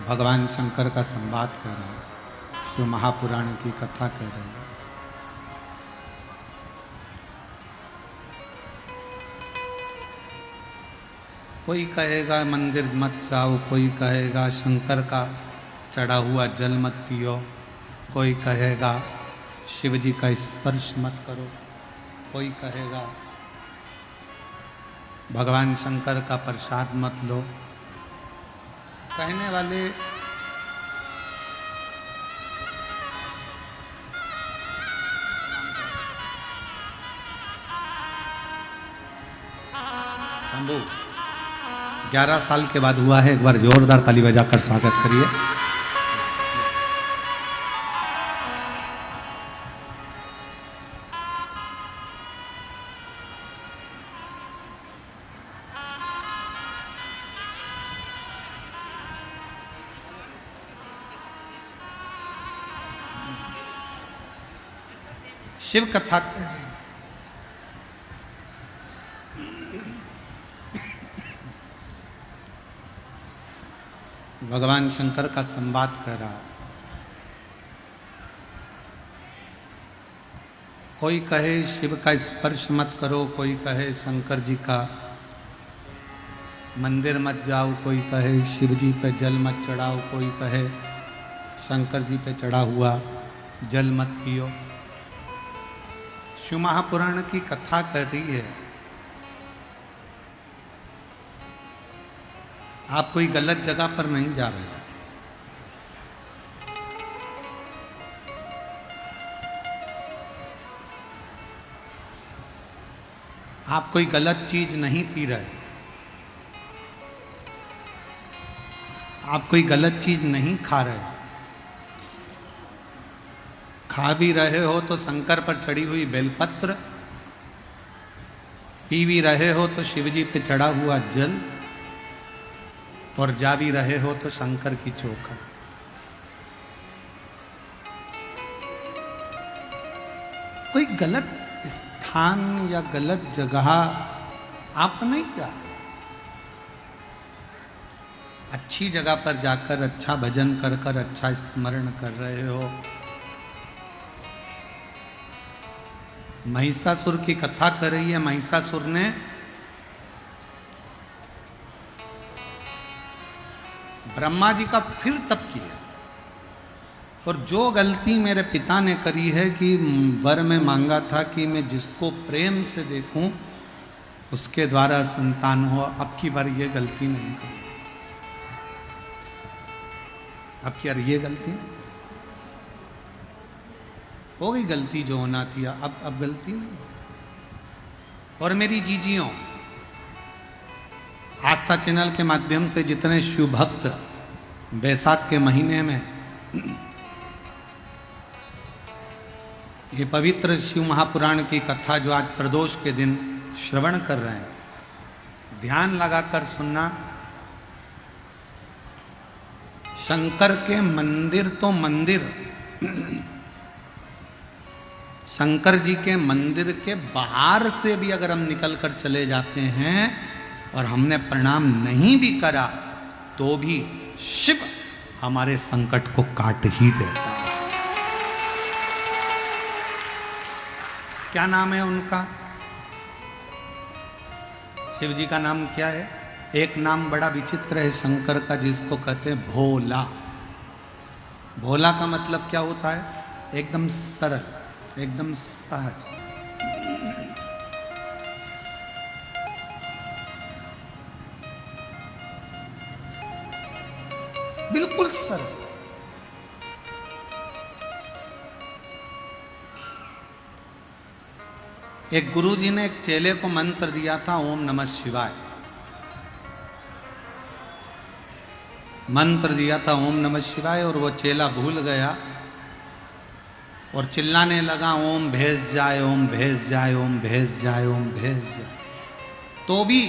भगवान शंकर का संवाद कर रहा है, शिव महापुराण की कथा कर रही है। कोई कहेगा मंदिर मत जाओ, कोई कहेगा शंकर का चढ़ा हुआ जल मत पियो, कोई कहेगा शिव जी का स्पर्श मत करो, कोई कहेगा भगवान शंकर का प्रसाद मत लो। कहने वाले शंभू 11 साल के बाद हुआ है। एक बार जोरदार ताली बजाकर स्वागत करिए। शिव कथा भगवान शंकर का संवाद कर रहा। कोई कहे शिव का स्पर्श मत करो, कोई कहे शंकर जी का मंदिर मत जाओ, कोई कहे शिव जी पे जल मत चढ़ाओ, कोई कहे शंकर जी पे चढ़ा हुआ जल मत पियो। शिव महापुराण की कथा कर रही है। आप कोई गलत जगह पर नहीं जा रहे। आप कोई गलत चीज नहीं पी रहे। आप कोई गलत चीज नहीं खा रहे। खा भी रहे हो तो शंकर पर चढ़ी हुई बेलपत्र, पी भी रहे हो तो शिव जी पे चढ़ा हुआ जल, और जा भी रहे हो तो शंकर की चौखट। कोई गलत स्थान या गलत जगह आप नहीं जा। अच्छी जगह पर जाकर अच्छा भजन कर कर अच्छा स्मरण कर रहे हो। महिषासुर की कथा कर रही है। महिषासुर ने ब्रह्मा जी का फिर तप किया, और जो गलती मेरे पिता ने करी है कि वर में मांगा था कि मैं जिसको प्रेम से देखूं उसके द्वारा संतान हो, अब की बार ये गलती नहीं करी। अब की बार ये गलती नहीं हो गई। गलती जो होना थी अब गलती नहीं। और मेरी जीजियों, आस्था चैनल के माध्यम से जितने शिव भक्त बैसाख के महीने में ये पवित्र शिव महापुराण की कथा जो आज प्रदोष के दिन श्रवण कर रहे हैं, ध्यान लगाकर सुनना। शंकर के मंदिर तो मंदिर, शंकर जी के मंदिर के बाहर से भी अगर हम निकल कर चले जाते हैं और हमने प्रणाम नहीं भी करा तो भी शिव हमारे संकट को काट ही देता है। क्या नाम है उनका? शिव जी का नाम क्या है? एक नाम बड़ा विचित्र है शंकर का, जिसको कहते हैं भोला। भोला का मतलब क्या होता है? एकदम सरल, एकदम सहज। बिल्कुल सरल। एक गुरुजी ने एक चेले को मंत्र दिया था, ओम नमः शिवाय। मंत्र दिया था ओम नमः शिवाय, और वो चेला भूल गया और चिल्लाने लगा ओम भेज जाए, ओम भेज जाए, ओम भेज जाए, ओम भेज जाए। तो भी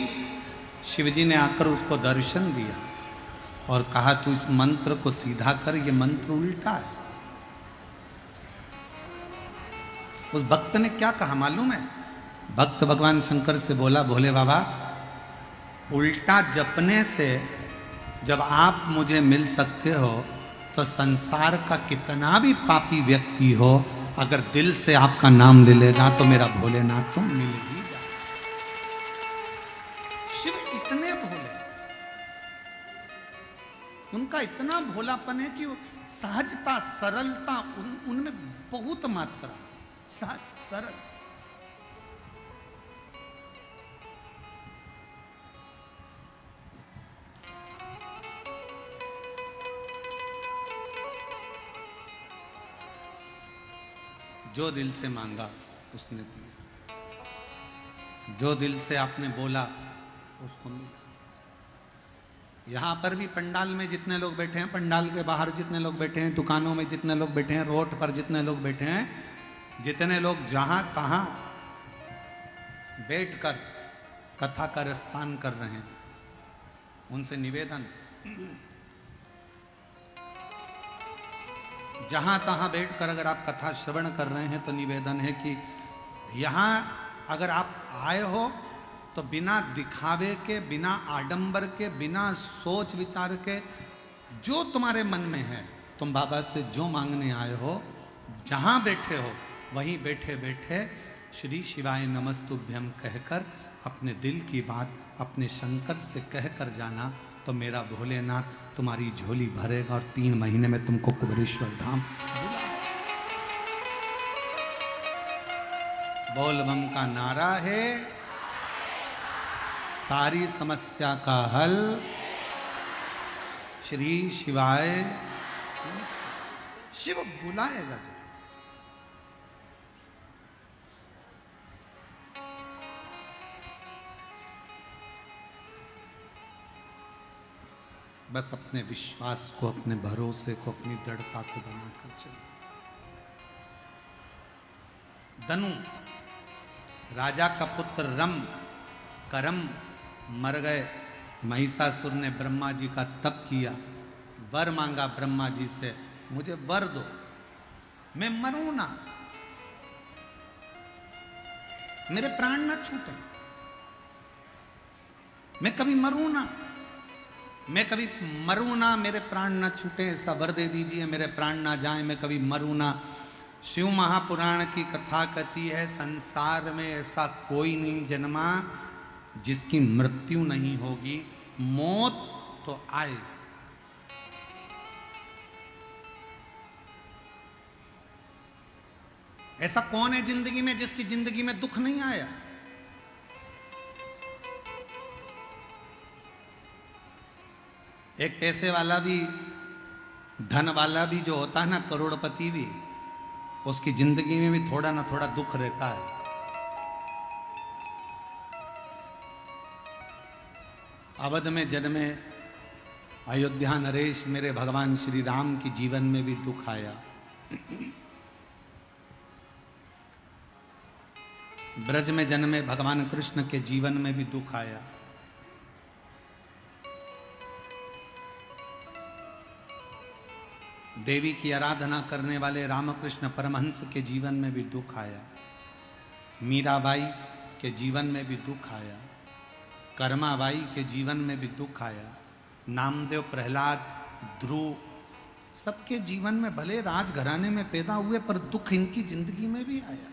शिवजी ने आकर उसको दर्शन दिया और कहा तू इस मंत्र को सीधा कर, ये मंत्र उल्टा है। उस भक्त ने क्या कहा मालूम है? भक्त भगवान शंकर से बोला, भोले बाबा, उल्टा जपने से जब आप मुझे मिल सकते हो तो संसार का कितना भी पापी व्यक्ति हो, अगर दिल से आपका नाम ले लेगा तो मेरा भोलेनाथ तो मिल ही जाए। शिव इतने भोले, उनका इतना भोलापन है कि सहजता, सरलता उनमें बहुत मात्रा, सहज सरल। जो दिल से मांगा उसने दिया, जो दिल से आपने बोला उसको मिला। यहां पर भी पंडाल में जितने लोग बैठे हैं, पंडाल के बाहर जितने लोग बैठे हैं, दुकानों में जितने लोग बैठे हैं, रोड पर जितने लोग बैठे हैं, जितने लोग जहां तहां बैठकर कथा का रसपान कर रहे हैं, उनसे निवेदन, जहां तहां बैठकर अगर आप कथा श्रवण कर रहे हैं तो निवेदन है कि यहां अगर आप आए हो तो बिना दिखावे के, बिना आडंबर के, बिना सोच विचार के, जो तुम्हारे मन में है, तुम बाबा से जो मांगने आए हो, जहां बैठे हो वहीं बैठे बैठे श्री शिवाय नमस्तुभ्यम कहकर अपने दिल की बात अपने शंकर से कहकर जाना, तो मेरा भोलेनाथ तुम्हारी झोली भरेगा और 3 महीने में तुमको कुबेरेश्वर धाम। बोल बम का नारा है, सारी समस्या का हल श्री शिवाय। शिव बुलाएगा जो। बस अपने विश्वास को, अपने भरोसे को, अपनी दृढ़ता को बनाकर चलिए। दनु राजा का पुत्र रम करम मर गए। महिषासुर ने ब्रह्मा जी का तप किया, वर मांगा ब्रह्मा जी से, मुझे वर दो, मैं मरूं ना, मेरे प्राण ना छूटे, मैं कभी मरूं ना, मैं कभी मरूं ना, मेरे प्राण ना छूटे, ऐसा वर दे दीजिए, मेरे प्राण ना जाए, मैं कभी मरूं ना। शिव महापुराण की कथा कहती है, संसार में ऐसा कोई नहीं जन्मा जिसकी मृत्यु नहीं होगी, मौत तो आए। ऐसा कौन है जिंदगी में जिसकी जिंदगी में दुख नहीं आया? एक पैसे वाला भी, धन वाला भी जो होता है ना, करोड़पति भी, उसकी जिंदगी में भी थोड़ा ना थोड़ा दुख रहता है। अवध में जन्मे अयोध्या नरेश मेरे भगवान श्री राम की जीवन में भी दुख आया। ब्रज में जन्मे भगवान कृष्ण के जीवन में भी दुख आया। देवी की आराधना करने वाले रामकृष्ण परमहंस के जीवन में भी दुख आया, मीराबाई के जीवन में भी दुख आया, कर्माबाई के जीवन में भी दुख आया, नामदेव, प्रहलाद, ध्रुव, सबके जीवन में भले राजघराने में पैदा हुए पर दुख इनकी जिंदगी में भी आया।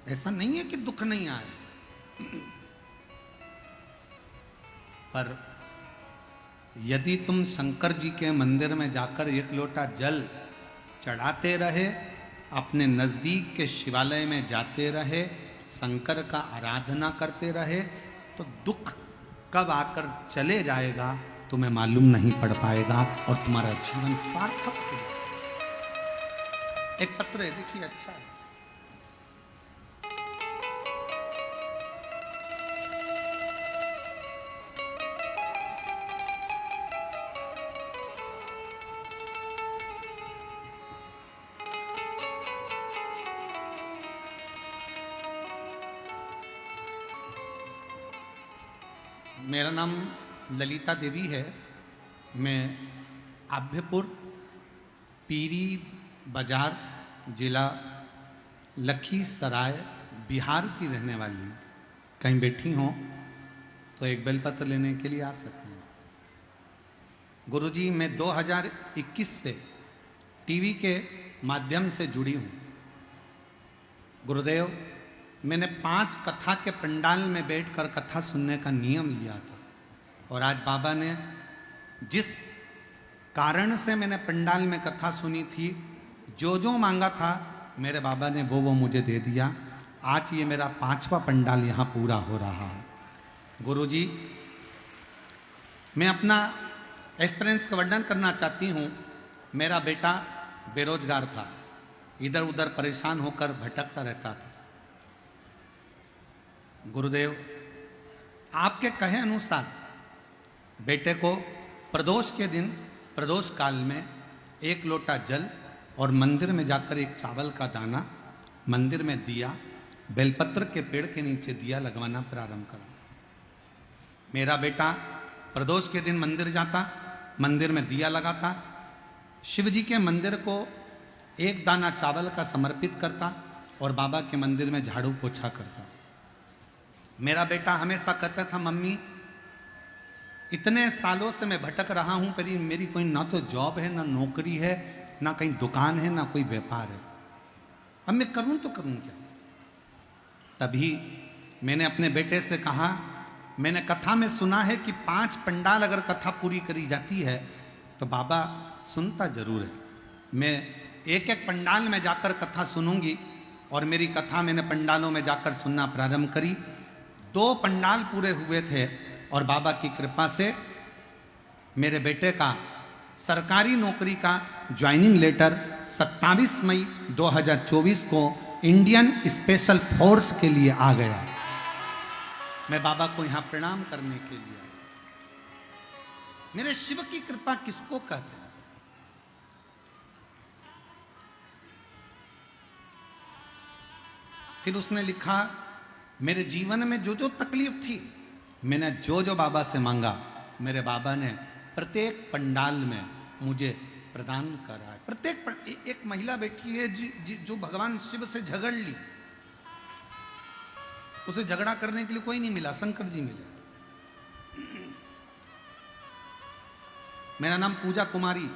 ऐसा नहीं है कि दुख नहीं आए, पर यदि तुम शंकर जी के मंदिर में जाकर एक लोटा जल चढ़ाते रहे, अपने नजदीक के शिवालय में जाते रहे, शंकर का आराधना करते रहे, तो दुख कब आकर चले जाएगा तुम्हें मालूम नहीं पड़ पाएगा और तुम्हारा जीवन सार्थक हो जाएगा। एक पत्र है, देखिए, अच्छा है। मेरा नाम ललिता देवी है। मैं आभ्यपुर पीरी बाजार जिला लखीसराय बिहार की रहने वाली हूँ। कहीं बैठी हो तो एक बेलपत्र लेने के लिए आ सकती हैं। गुरुजी, मैं 2021 से टीवी के माध्यम से जुड़ी हूँ। गुरुदेव, मैंने 5 कथा के पंडाल में बैठकर कथा सुनने का नियम लिया था, और आज बाबा ने जिस कारण से मैंने पंडाल में कथा सुनी थी, जो जो मांगा था मेरे बाबा ने वो मुझे दे दिया। आज ये मेरा 5वां पंडाल यहाँ पूरा हो रहा है। गुरुजी, मैं अपना एक्सपीरियंस का वर्णन करना चाहती हूँ। मेरा बेटा बेरोजगार था, इधर उधर परेशान होकर भटकता रहता था। गुरुदेव, आपके कहे अनुसार बेटे को प्रदोष के दिन, प्रदोष काल में 1 लोटा जल और मंदिर में जाकर एक चावल का दाना, मंदिर में दिया, बेलपत्र के पेड़ के नीचे दिया लगवाना प्रारंभ करा। मेरा बेटा प्रदोष के दिन मंदिर जाता, मंदिर में दिया लगाता, शिव जी के मंदिर को 1 दाना चावल का समर्पित करता और बाबा के मंदिर में झाड़ू पोछा करता। मेरा बेटा हमेशा कहता था, मम्मी, इतने सालों से मैं भटक रहा हूं, पर मेरी कोई ना तो जॉब है, ना नौकरी है, ना कहीं दुकान है, ना कोई व्यापार है। अब मैं करूं तो करूं क्या? तभी मैंने अपने बेटे से कहा, मैंने कथा में सुना है कि 5 पंडाल अगर कथा पूरी करी जाती है तो बाबा सुनता जरूर है। मैं एक एक पंडाल में जाकर कथा सुनूंगी। और मेरी कथा मैंने पंडालों में जाकर सुनना प्रारंभ करी। 2 पंडाल पूरे हुए थे और बाबा की कृपा से मेरे बेटे का सरकारी नौकरी का ज्वाइनिंग लेटर 27 मई 2024 को इंडियन स्पेशल फोर्स के लिए आ गया। मैं बाबा को यहां प्रणाम करने के लिए आया। मेरे शिव की कृपा किसको कहते हैं? फिर उसने लिखा, मेरे जीवन में जो जो तकलीफ थी, मैंने जो जो बाबा से मांगा, मेरे बाबा ने प्रत्येक पंडाल में मुझे प्रदान करा है। प्रत्येक एक महिला बैठी है जो भगवान शिव से झगड़ ली, उसे झगड़ा करने के लिए कोई नहीं मिला, शंकर जी मिले। मेरा नाम पूजा कुमारी,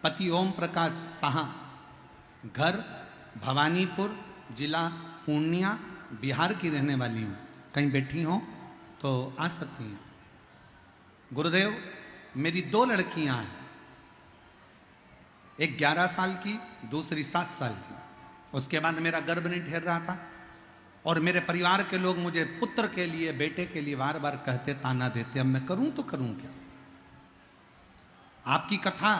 पति ओम प्रकाश साहा, घर भवानीपुर, जिला पूर्णिया, बिहार की रहने वाली हूँ। कहीं बैठी हो तो आ सकती हैं। गुरुदेव, मेरी 2 लड़कियां हैं, एक 11 साल की, दूसरी 7 साल की। उसके बाद मेरा गर्भ नहीं ठहर रहा था और मेरे परिवार के लोग मुझे पुत्र के लिए, बेटे के लिए बार बार कहते, ताना देते। अब मैं करूं तो करूं क्या? आपकी कथा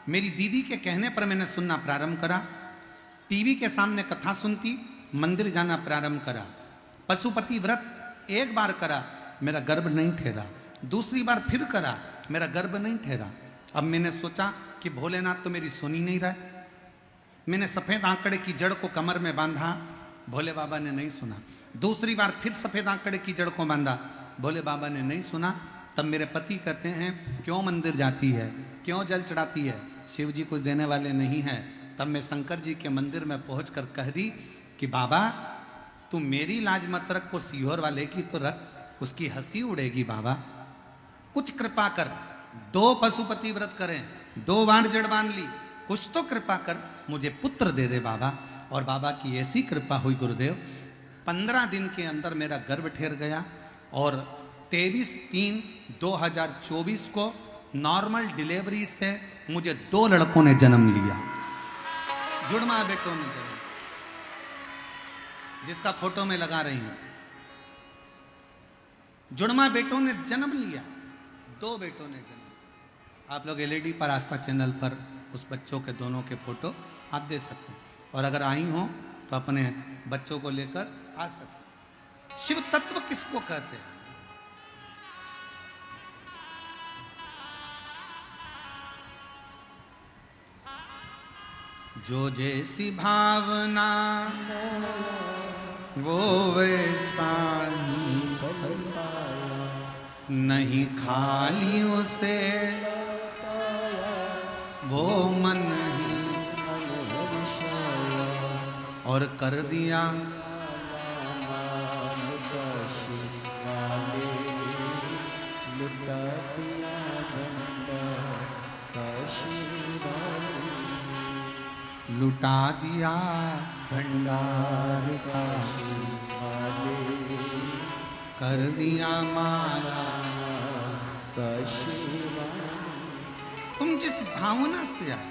मेरी दीदी के कहने पर मैंने सुनना प्रारंभ करा। टीवी के सामने कथा सुनती, मंदिर जाना प्रारंभ करा। पशुपति व्रत 1 बार करा, मेरा गर्भ नहीं ठहरा। दूसरी बार फिर करा, मेरा गर्भ नहीं ठहरा। अब मैंने सोचा कि भोलेनाथ तो मेरी सुनी नहीं रहा। मैंने सफेद आंकड़े की जड़ को कमर में बांधा, भोले बाबा ने नहीं सुना। दूसरी बार फिर सफेद आंकड़े की जड़ को बांधा, भोले बाबा ने नहीं सुना। तब मेरे पति कहते हैं क्यों मंदिर जाती है, क्यों जल चढ़ाती है, शिव जी कुछ देने वाले नहीं हैं। तब मैं शंकर जी के मंदिर में पहुंचकर कह दी कि बाबा तू मेरी लाज मत रख, को सीहोर वाले की तो रख, उसकी हंसी उड़ेगी बाबा, कुछ कृपा कर। 2 पशुपति व्रत करें, 2 बाण जड़ बांध ली, कुछ तो कृपा कर, मुझे पुत्र दे दे बाबा। और बाबा की ऐसी कृपा हुई गुरुदेव, 15 दिन के अंदर मेरा गर्भ ठहर गया और 23/3/2024 को नॉर्मल डिलीवरी से मुझे 2 लड़कों ने जन्म लिया, जुड़वा बेटों ने जन्म, जिसका फोटो में लगा रही हूं। जुड़वा बेटों ने जन्म लिया, 2 बेटों ने जन्म। आप लोग एलईडी पर आस्था चैनल पर उस बच्चों के दोनों के फोटो आप दे सकते हैं, और अगर आई हो तो अपने बच्चों को लेकर आ सकते हैं। शिव तत्व किसको कहते हैं? जो जैसी भावना वो वैसा ही नहीं, खाली उसे वो मन ही और कर दिया लुटा दिया भंडार का, कर दिया माया। तुम जिस भावना से आए,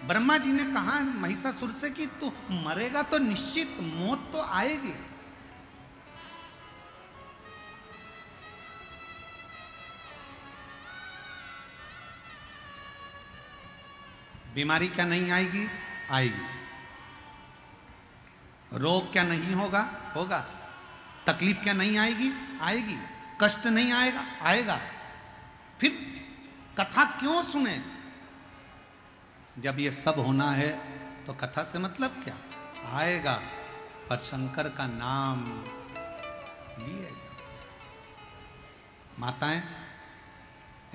ब्रह्मा जी ने कहा महिषासुर से कि तू मरेगा तो निश्चित, मौत तो आएगी। बीमारी क्या नहीं आएगी? आएगी। रोग क्या नहीं होगा? होगा। तकलीफ क्या नहीं आएगी? आएगी। कष्ट नहीं आएगा? आएगा। फिर कथा क्यों सुने? जब ये सब होना है तो कथा से मतलब क्या? आएगा, पर शंकर का नाम लिए जाओ। माताएं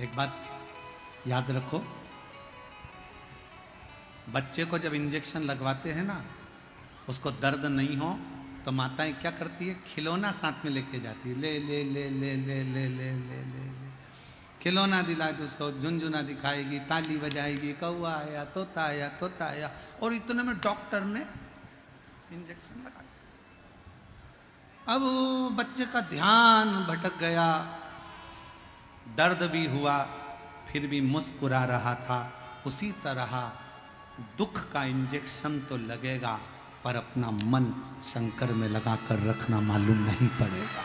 एक बात याद रखो, बच्चे को जब इंजेक्शन लगवाते हैं ना, उसको दर्द नहीं हो तो माताएं क्या करती है? खिलौना साथ में लेके जाती है, ले ले ले ले ले ले ले ले ले ले खिलौना दिला के उसको झुनझुना दिखाएगी, ताली बजाएगी, कौआ आया, तोता आया, तोता आया, और इतने में डॉक्टर ने इंजेक्शन लगा दिया। अब बच्चे का ध्यान भटक गया, दर्द भी हुआ फिर भी मुस्कुरा रहा था। उसी तरह दुख का इंजेक्शन तो लगेगा, पर अपना मन शंकर में लगाकर रखना मालूम नहीं पड़ेगा।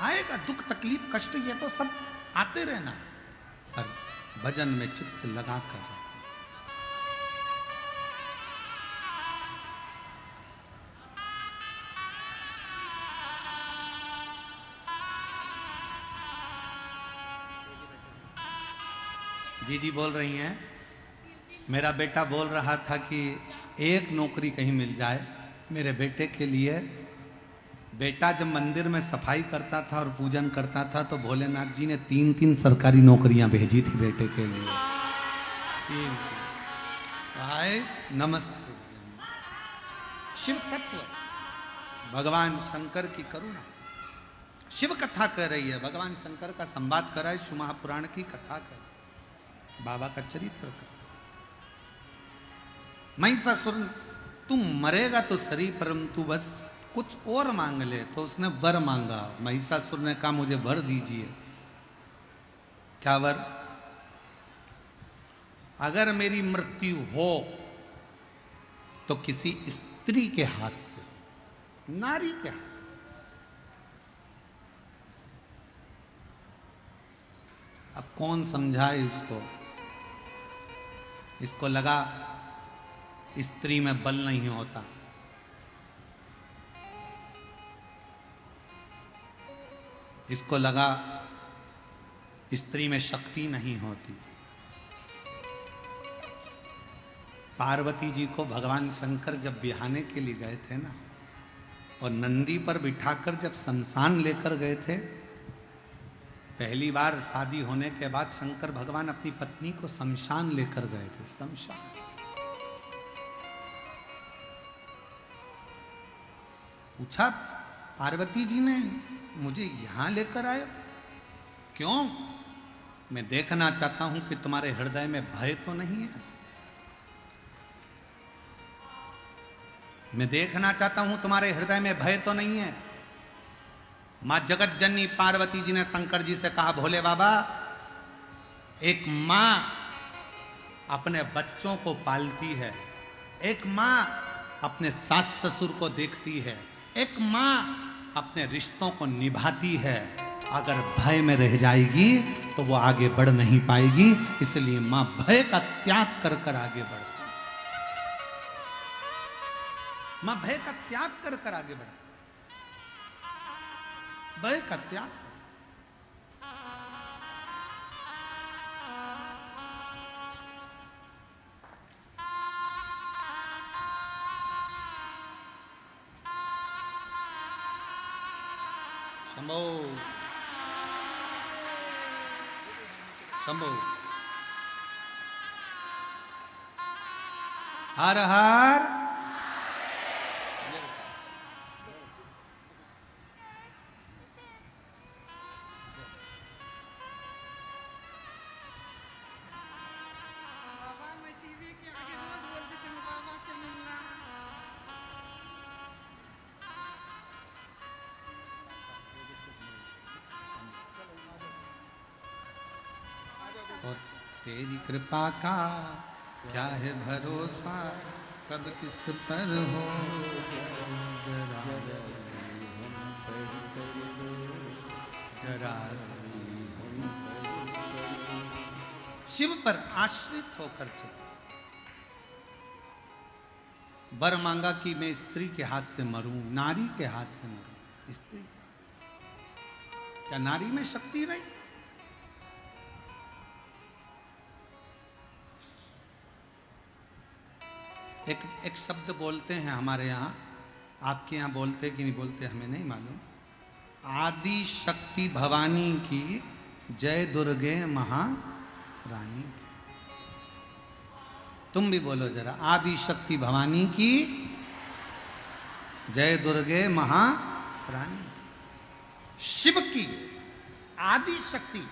आएगा दुख, तकलीफ, कष्ट, ये तो सब आते रहना, पर भजन में चित्त लगाकर जी बोल रही हैं। मेरा बेटा बोल रहा था कि एक नौकरी कहीं मिल जाए मेरे बेटे के लिए। बेटा जब मंदिर में सफाई करता था और पूजन करता था तो भोलेनाथ जी ने 3-3 सरकारी नौकरियां भेजी थी बेटे के लिए। 3। हाय नमस्ते। शिव तत्व, भगवान शंकर की करुणा, शिव कथा कर रही है, भगवान शंकर का संवाद कर रहा है, शिव महापुराण की कथा कर, बाबा का चरित्र कर। महिषासुर, तू मरेगा तो सही, परंतु बस कुछ और मांग ले। तो उसने वर मांगा। महिषासुर ने कहा मुझे वर दीजिए। क्या वर? अगर मेरी मृत्यु हो तो किसी स्त्री के हाथ से, नारी के हाथ से। अब कौन समझाए इसको? इसको लगा स्त्री में बल नहीं होता, इसको लगा स्त्री में शक्ति नहीं होती। पार्वती जी को भगवान शंकर जब बिहाने के लिए गए थे ना, और नंदी पर बिठाकर जब शमशान लेकर गए थे, पहली बार शादी होने के बाद शंकर भगवान अपनी पत्नी को शमशान लेकर गए थे। शमशान पूछा पार्वती जी ने, मुझे यहां लेकर आए क्यों? मैं देखना चाहता हूं कि तुम्हारे हृदय में भय तो नहीं है। मैं देखना चाहता हूं तुम्हारे हृदय में भय तो नहीं है। मां जगत जननी पार्वती जी ने शंकर जी से कहा, भोले बाबा, एक मां अपने बच्चों को पालती है, एक मां अपने सास ससुर को देखती है, एक मां अपने रिश्तों को निभाती है। अगर भय में रह जाएगी तो वो आगे बढ़ नहीं पाएगी, इसलिए मां भय का त्याग कर कर आगे बढ़ती। मां भय का त्याग कर कर आगे बढ़ती, भय का त्याग। शंभो शंभो हर हर और तेरी कृपा का क्या है भरोसा, कब किस पर हो जरा शिव पर आश्रित होकर चलो। वर मांगा कि मैं स्त्री के हाथ से मरूं, नारी के हाथ से मरूं। स्त्री के हाथ से क्या नारी में शक्ति नहीं? एक शब्द बोलते हैं हमारे यहाँ, आपके यहाँ बोलते कि नहीं बोलते हमें नहीं मालूम। आदि शक्ति भवानी की जय दुर्गे महारानी। तुम भी बोलो जरा, आदि शक्ति भवानी की जय दुर्गे महारानी। शिव की आदि शक्ति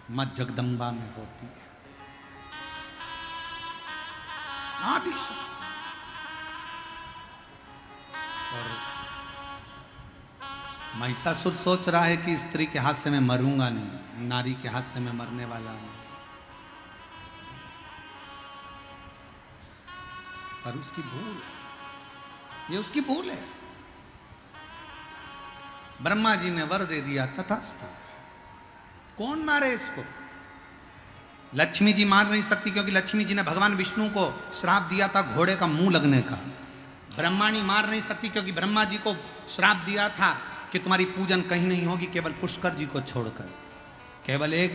मां जगदम्बा में होती है। आदि शक्ति। और महिषासुर सोच रहा है कि स्त्री के हाथ से मैं मरूंगा नहीं, नारी के हाथ से मैं मरने वाला नहीं, पर उसकी भूल है, ये उसकी भूल है। ब्रह्मा जी ने वर दे दिया, तथास्तु। कौन मारे इसको? लक्ष्मी जी मार नहीं सकती, क्योंकि लक्ष्मी जी ने भगवान विष्णु को श्राप दिया था घोड़े का मुंह लगने का। ब्रह्माणी मार नहीं सकती, क्योंकि ब्रह्मा जी को श्राप दिया था कि तुम्हारी पूजन कहीं नहीं होगी केवल पुष्कर जी को छोड़कर। केवल एक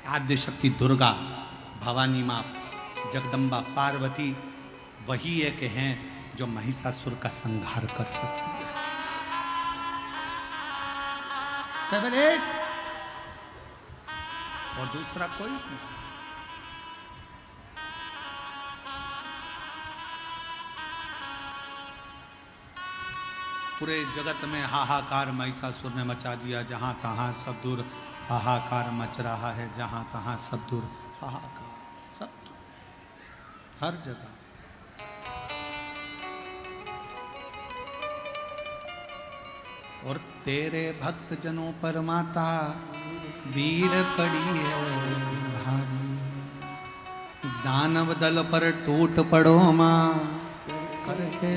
आद्य शक्ति दुर्गा, भवानी मां, जगदम्बा, पार्वती, वही एक हैं जो महिषासुर का संहार कर सकती है। केवल एक, और दूसरा कोई नहीं। पूरे जगत में हाहाकार महिषासुर ने मचा दिया, जहां तहां सब दूर हाहाकार मच रहा है, जहां तहां सब दूर हाहाकार, सब दूर, हर जगह। और तेरे भक्त जनों पर माता भीड़ पड़ी है भारी, दानव दल पर टूट पड़ो मां करके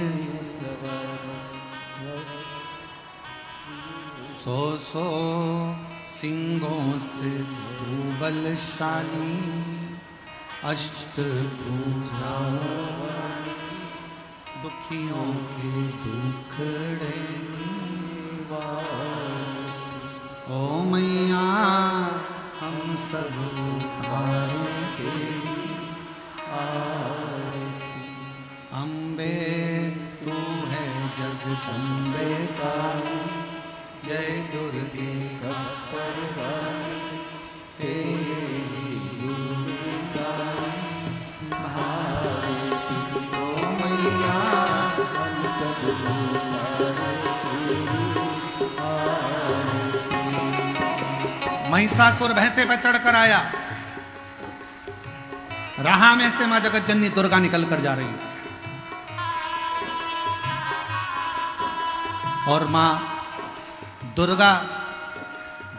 सो सो सिंहों से तू बलशाली, अष्टभुजा दुखियों के दुखड़े ओ मैया हम सब उधारे तेरी आरती। तेरे गुण गाए भारती। ओ मैया हम सब उतारे तेरी आरती। महिषासुर भैंसे पर चढ़कर आया। राह में से मां जगत जननी दुर्गा निकल कर जा रही है और मां दुर्गा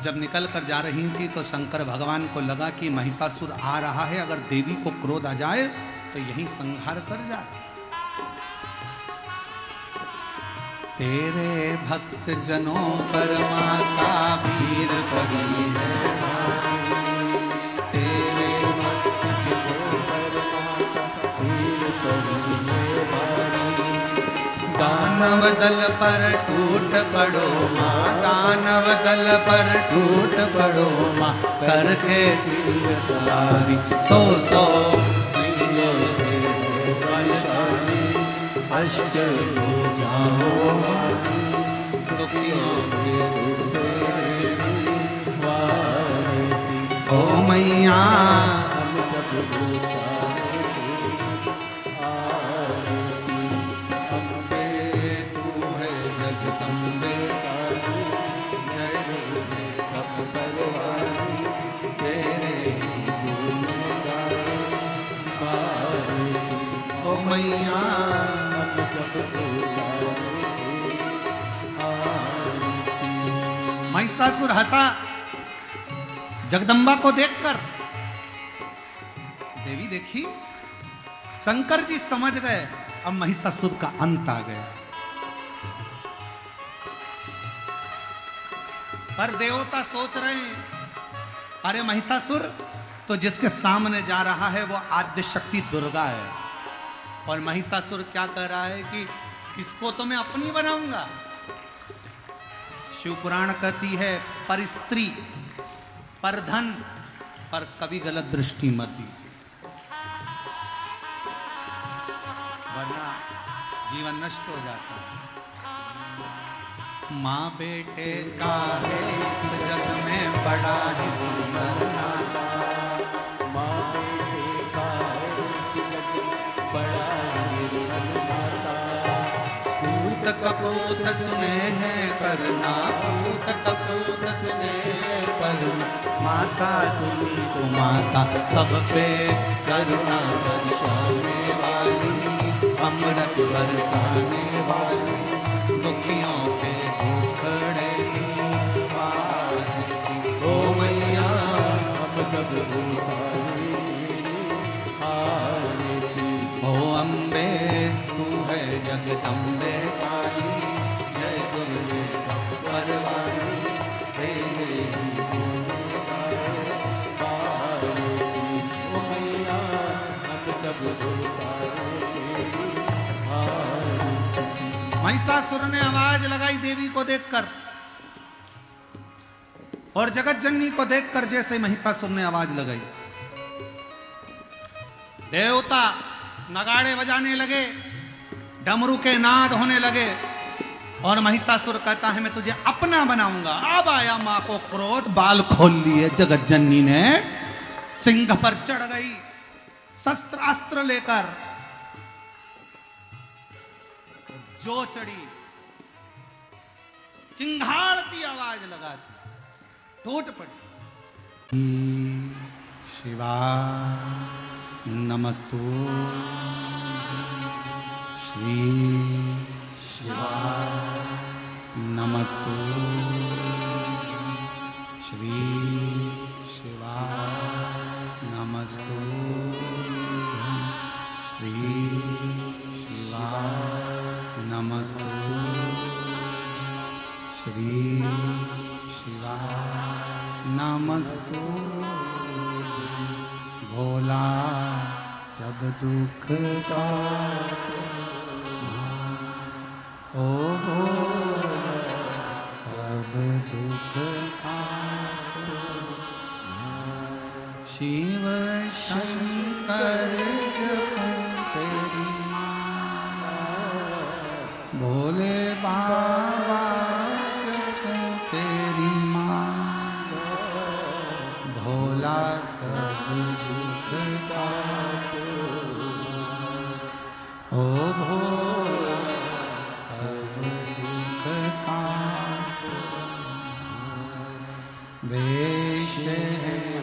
जब निकल कर जा रही थी तो शंकर भगवान को लगा कि महिषासुर आ रहा है, अगर देवी को क्रोध आ जाए तो यही संहार कर जाए। तेरे भक्त जनों पर माता वीर पड़ी है, तेरे भक्त जनों पर माता वीर पड़ी है। दानव दल पर टूट पड़ो माँ, दानव दल पर टूट पड़ो माँ, करके सिंह सवारी। सो सो सिंहों से बलशाली, अष्ट भुजाओं वाली, दुखियों के दुख तेरी वारती। ओ मैया हम सब उतारे तेरी आरती। अम्बे तू है जगदम्बे काली, जय दुर्गे कप परवारी, तेरे ही गुण गाए भारती। ओ मैया हम सब उतारे तेरी आरती। महिषासुर हंसा जगदम्बा को देखकर। देवी देखी, शंकर जी समझ गए अब महिषासुर का अंत आ गया। पर देवता सोच रहे हैं, अरे महिषासुर तो जिसके सामने जा रहा है वो आद्य शक्ति दुर्गा है, और महिषासुर क्या कह रहा है कि इसको तो मैं अपनी बनाऊंगा। शिव पुराण कहती है पर स्त्री पर धन पर कभी गलत दृष्टि मत दीजिए, वरना जीवन नष्ट हो जाता है। माँ बेटे का है इस जग में बड़ा ही सुंदर नाता, माँ बेटे का है इस जग में बड़ा निर्मल नाता। पूत कपूत सुने हैं करना, पूत कपूत सुने हैं करना, माता सुनी को माता सब पे करुणा बरसाने वाली, अमृत बरसाने वाली, दुखियों के दुखड़े वारती। ओ मैया हम सब उतारे तेरी आरती। ओ अम्बे तू है जगदम्बे काली, जय दुर्गे परवारी, तेरे ही गुण गाए भारती। ओ मैया हम सब उतारे तेरी आरती। महिषासुर ने आवाज लगाई देवी को देखकर, और जगत जननी को देखकर जैसे महिषासुर ने आवाज लगाई, देवता नगाड़े बजाने लगे, डमरू के नाद होने लगे, और महिषासुर कहता है मैं तुझे अपना बनाऊंगा। अब आया मां को क्रोध, बाल खोल लिए जगत जननी ने, सिंह पर चढ़ गई शस्त्र अस्त्र लेकर, जो चढ़ी चिंघाड़ती आवाज लगाती, टूट पड़ी। शिवा नमस्तु, श्री शिवा नमस्तु, श्री शिवा नमस्तु, श्री शिवा नमस्तु, श्री शिवा नमस्तु। भोला सब दुख का ओ भोला सब दुख का शिव शंकर जप तेरी माला, भोले बाबा जप तेरी माला, भोले भोला सब दुख ओ भोला सब दुख का वेश है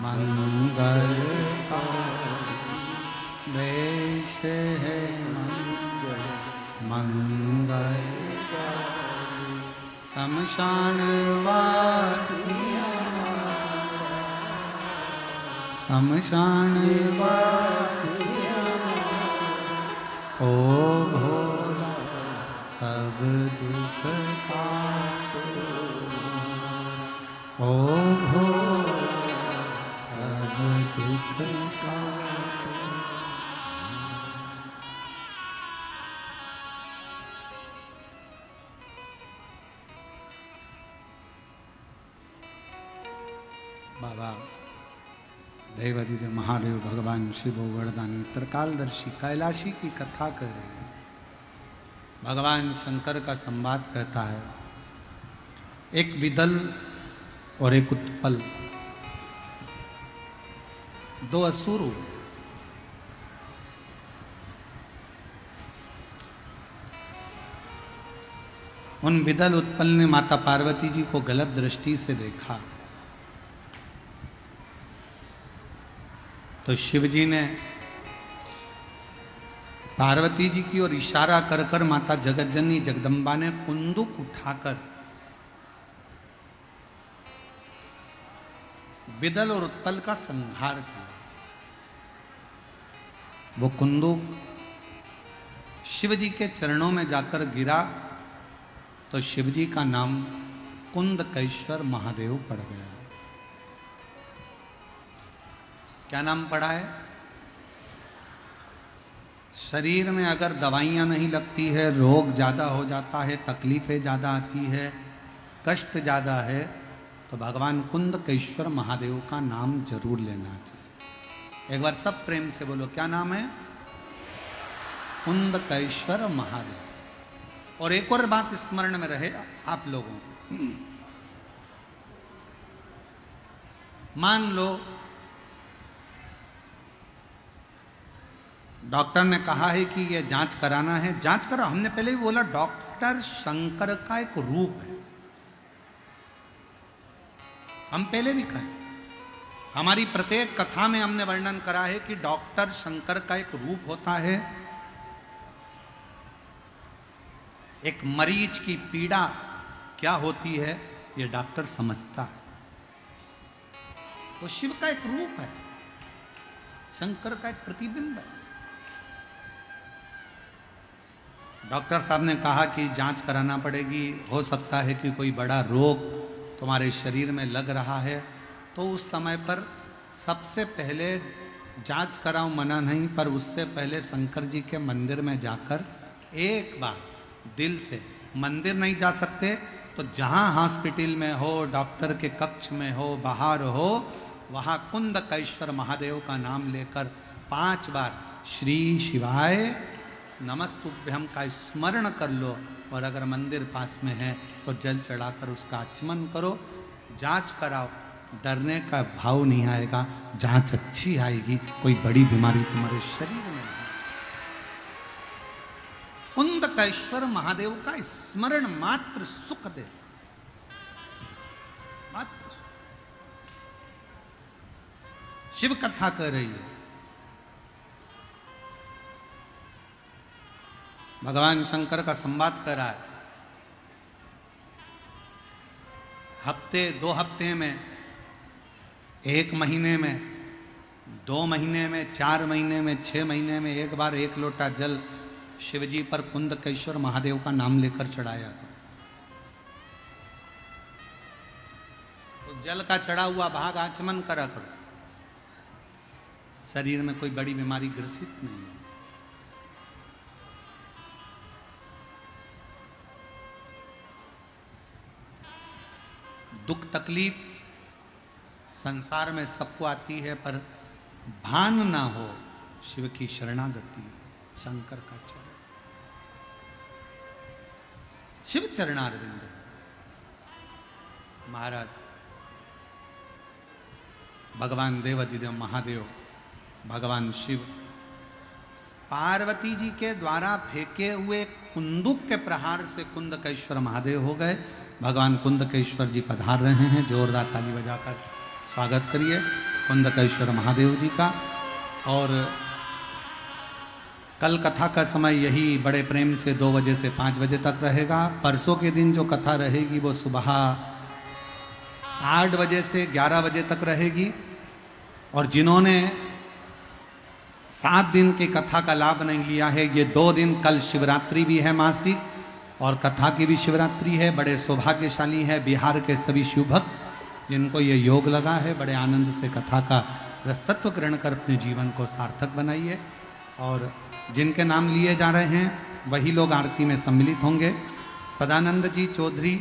मंगल का वेश है मंगल का शमशान वासिया शमशान वासिया ओ भोला सब दुख का ओ भोला सब दुख का बाबा देवाधिदेव महादेव भगवान शिव गोवर्धन त्रिकालदर्शी कैलाशी की कथा कर रहे हैं। भगवान शंकर का संवाद कहता है, एक विदल और एक उत्पल, दो असुर हुए। उन विदल उत्पल ने माता पार्वती जी को गलत दृष्टि से देखा, तो शिव जी ने पार्वती जी की ओर इशारा कर कर माता जगतजननी जगदम्बा ने कुंदुक उठाकर विदल और उत्पल का संहार किया। वो कुंदुक शिव जी के चरणों में जाकर गिरा तो शिव जी का नाम कुंदकेश्वर महादेव पड़ गया। क्या नाम पड़ा है? शरीर में अगर दवाइयाँ नहीं लगती है, रोग ज़्यादा हो जाता है, तकलीफ़ें ज़्यादा आती है, कष्ट ज़्यादा है, तो भगवान कुंदकेश्वर महादेव का नाम जरूर लेना चाहिए। एक बार सब प्रेम से बोलो, क्या नाम है? कुंदकेश्वर महादेव। और एक और बात स्मरण में रहे आप लोगों को, मान लो डॉक्टर ने कहा है कि ये जांच कराना है, जांच करो। हमने पहले भी बोला डॉक्टर शंकर का एक रूप है, हम पहले भी कहे, हमारी प्रत्येक कथा में हमने वर्णन करा है कि डॉक्टर शंकर का एक रूप होता है। एक मरीज की पीड़ा क्या होती है ये डॉक्टर समझता है। तो शिव का एक रूप है, शंकर का एक प्रतिबिंब है। डॉक्टर साहब ने कहा कि जांच कराना पड़ेगी, हो सकता है कि कोई बड़ा रोग तुम्हारे शरीर में लग रहा है, तो उस समय पर सबसे पहले जांच कराओ, मना नहीं, पर उससे पहले शंकर जी के मंदिर में जाकर एक बार दिल से, मंदिर नहीं जा सकते तो जहाँ हॉस्पिटल में हो, डॉक्टर के कक्ष में हो, बाहर हो, वहाँ कुंदकेश्वर महादेव का नाम लेकर 5 बार श्री शिवाय नमस्तुभ्यम का स्मरण कर लो। और अगर मंदिर पास में है तो जल चढ़ाकर उसका आचमन करो, जांच कराओ। डरने का भाव नहीं आएगा, जांच अच्छी आएगी, कोई बड़ी बीमारी तुम्हारे शरीर में नहीं। कुंदकेश्वर महादेव का स्मरण मात्र सुख देता, मात्र सुख। शिव कथा कर रही है, भगवान शंकर का संवाद कर रहा है। हफ्ते 2 हफ्ते में, 1 महीने में, 2 महीने में, 4 महीने में, 6 महीने में एक बार 1 लोटा जल शिवजी पर कुंदकेश्वर महादेव का नाम लेकर चढ़ाया। तो जल का चढ़ा हुआ भाग आचमन करा करो, शरीर में कोई बड़ी बीमारी ग्रसित नहीं है। दुख तकलीफ संसार में सबको आती है, पर भान ना हो शिव की शरणागति, शंकर का चरण, शिव चरणारविंद। महाराज भगवान देवाधिदेव महादेव, भगवान शिव पार्वती जी के द्वारा फेंके हुए कुंदुक के प्रहार से कुंदकेश्वर महादेव हो गए। भगवान कुंदकेश्वर जी पधार रहे हैं, जोरदार ताली बजाकर स्वागत करिए कुंदकेश्वर महादेव जी का। और कल कथा का समय यही बड़े प्रेम से 2 बजे से 5 बजे तक रहेगा। परसों के दिन जो कथा रहेगी वो सुबह 8 बजे से 11 बजे तक रहेगी। और जिन्होंने 7 दिन की कथा का लाभ नहीं लिया है, ये 2 दिन, कल शिवरात्रि भी है मासिक और कथा की भी शिवरात्रि है, बड़े सौभाग्यशाली है बिहार के सभी शिवभक्त जिनको ये योग लगा है। बड़े आनंद से कथा का रसतत्व ग्रहण कर अपने जीवन को सार्थक बनाइए। और जिनके नाम लिए जा रहे हैं वही लोग आरती में सम्मिलित होंगे। सदानंद जी चौधरी,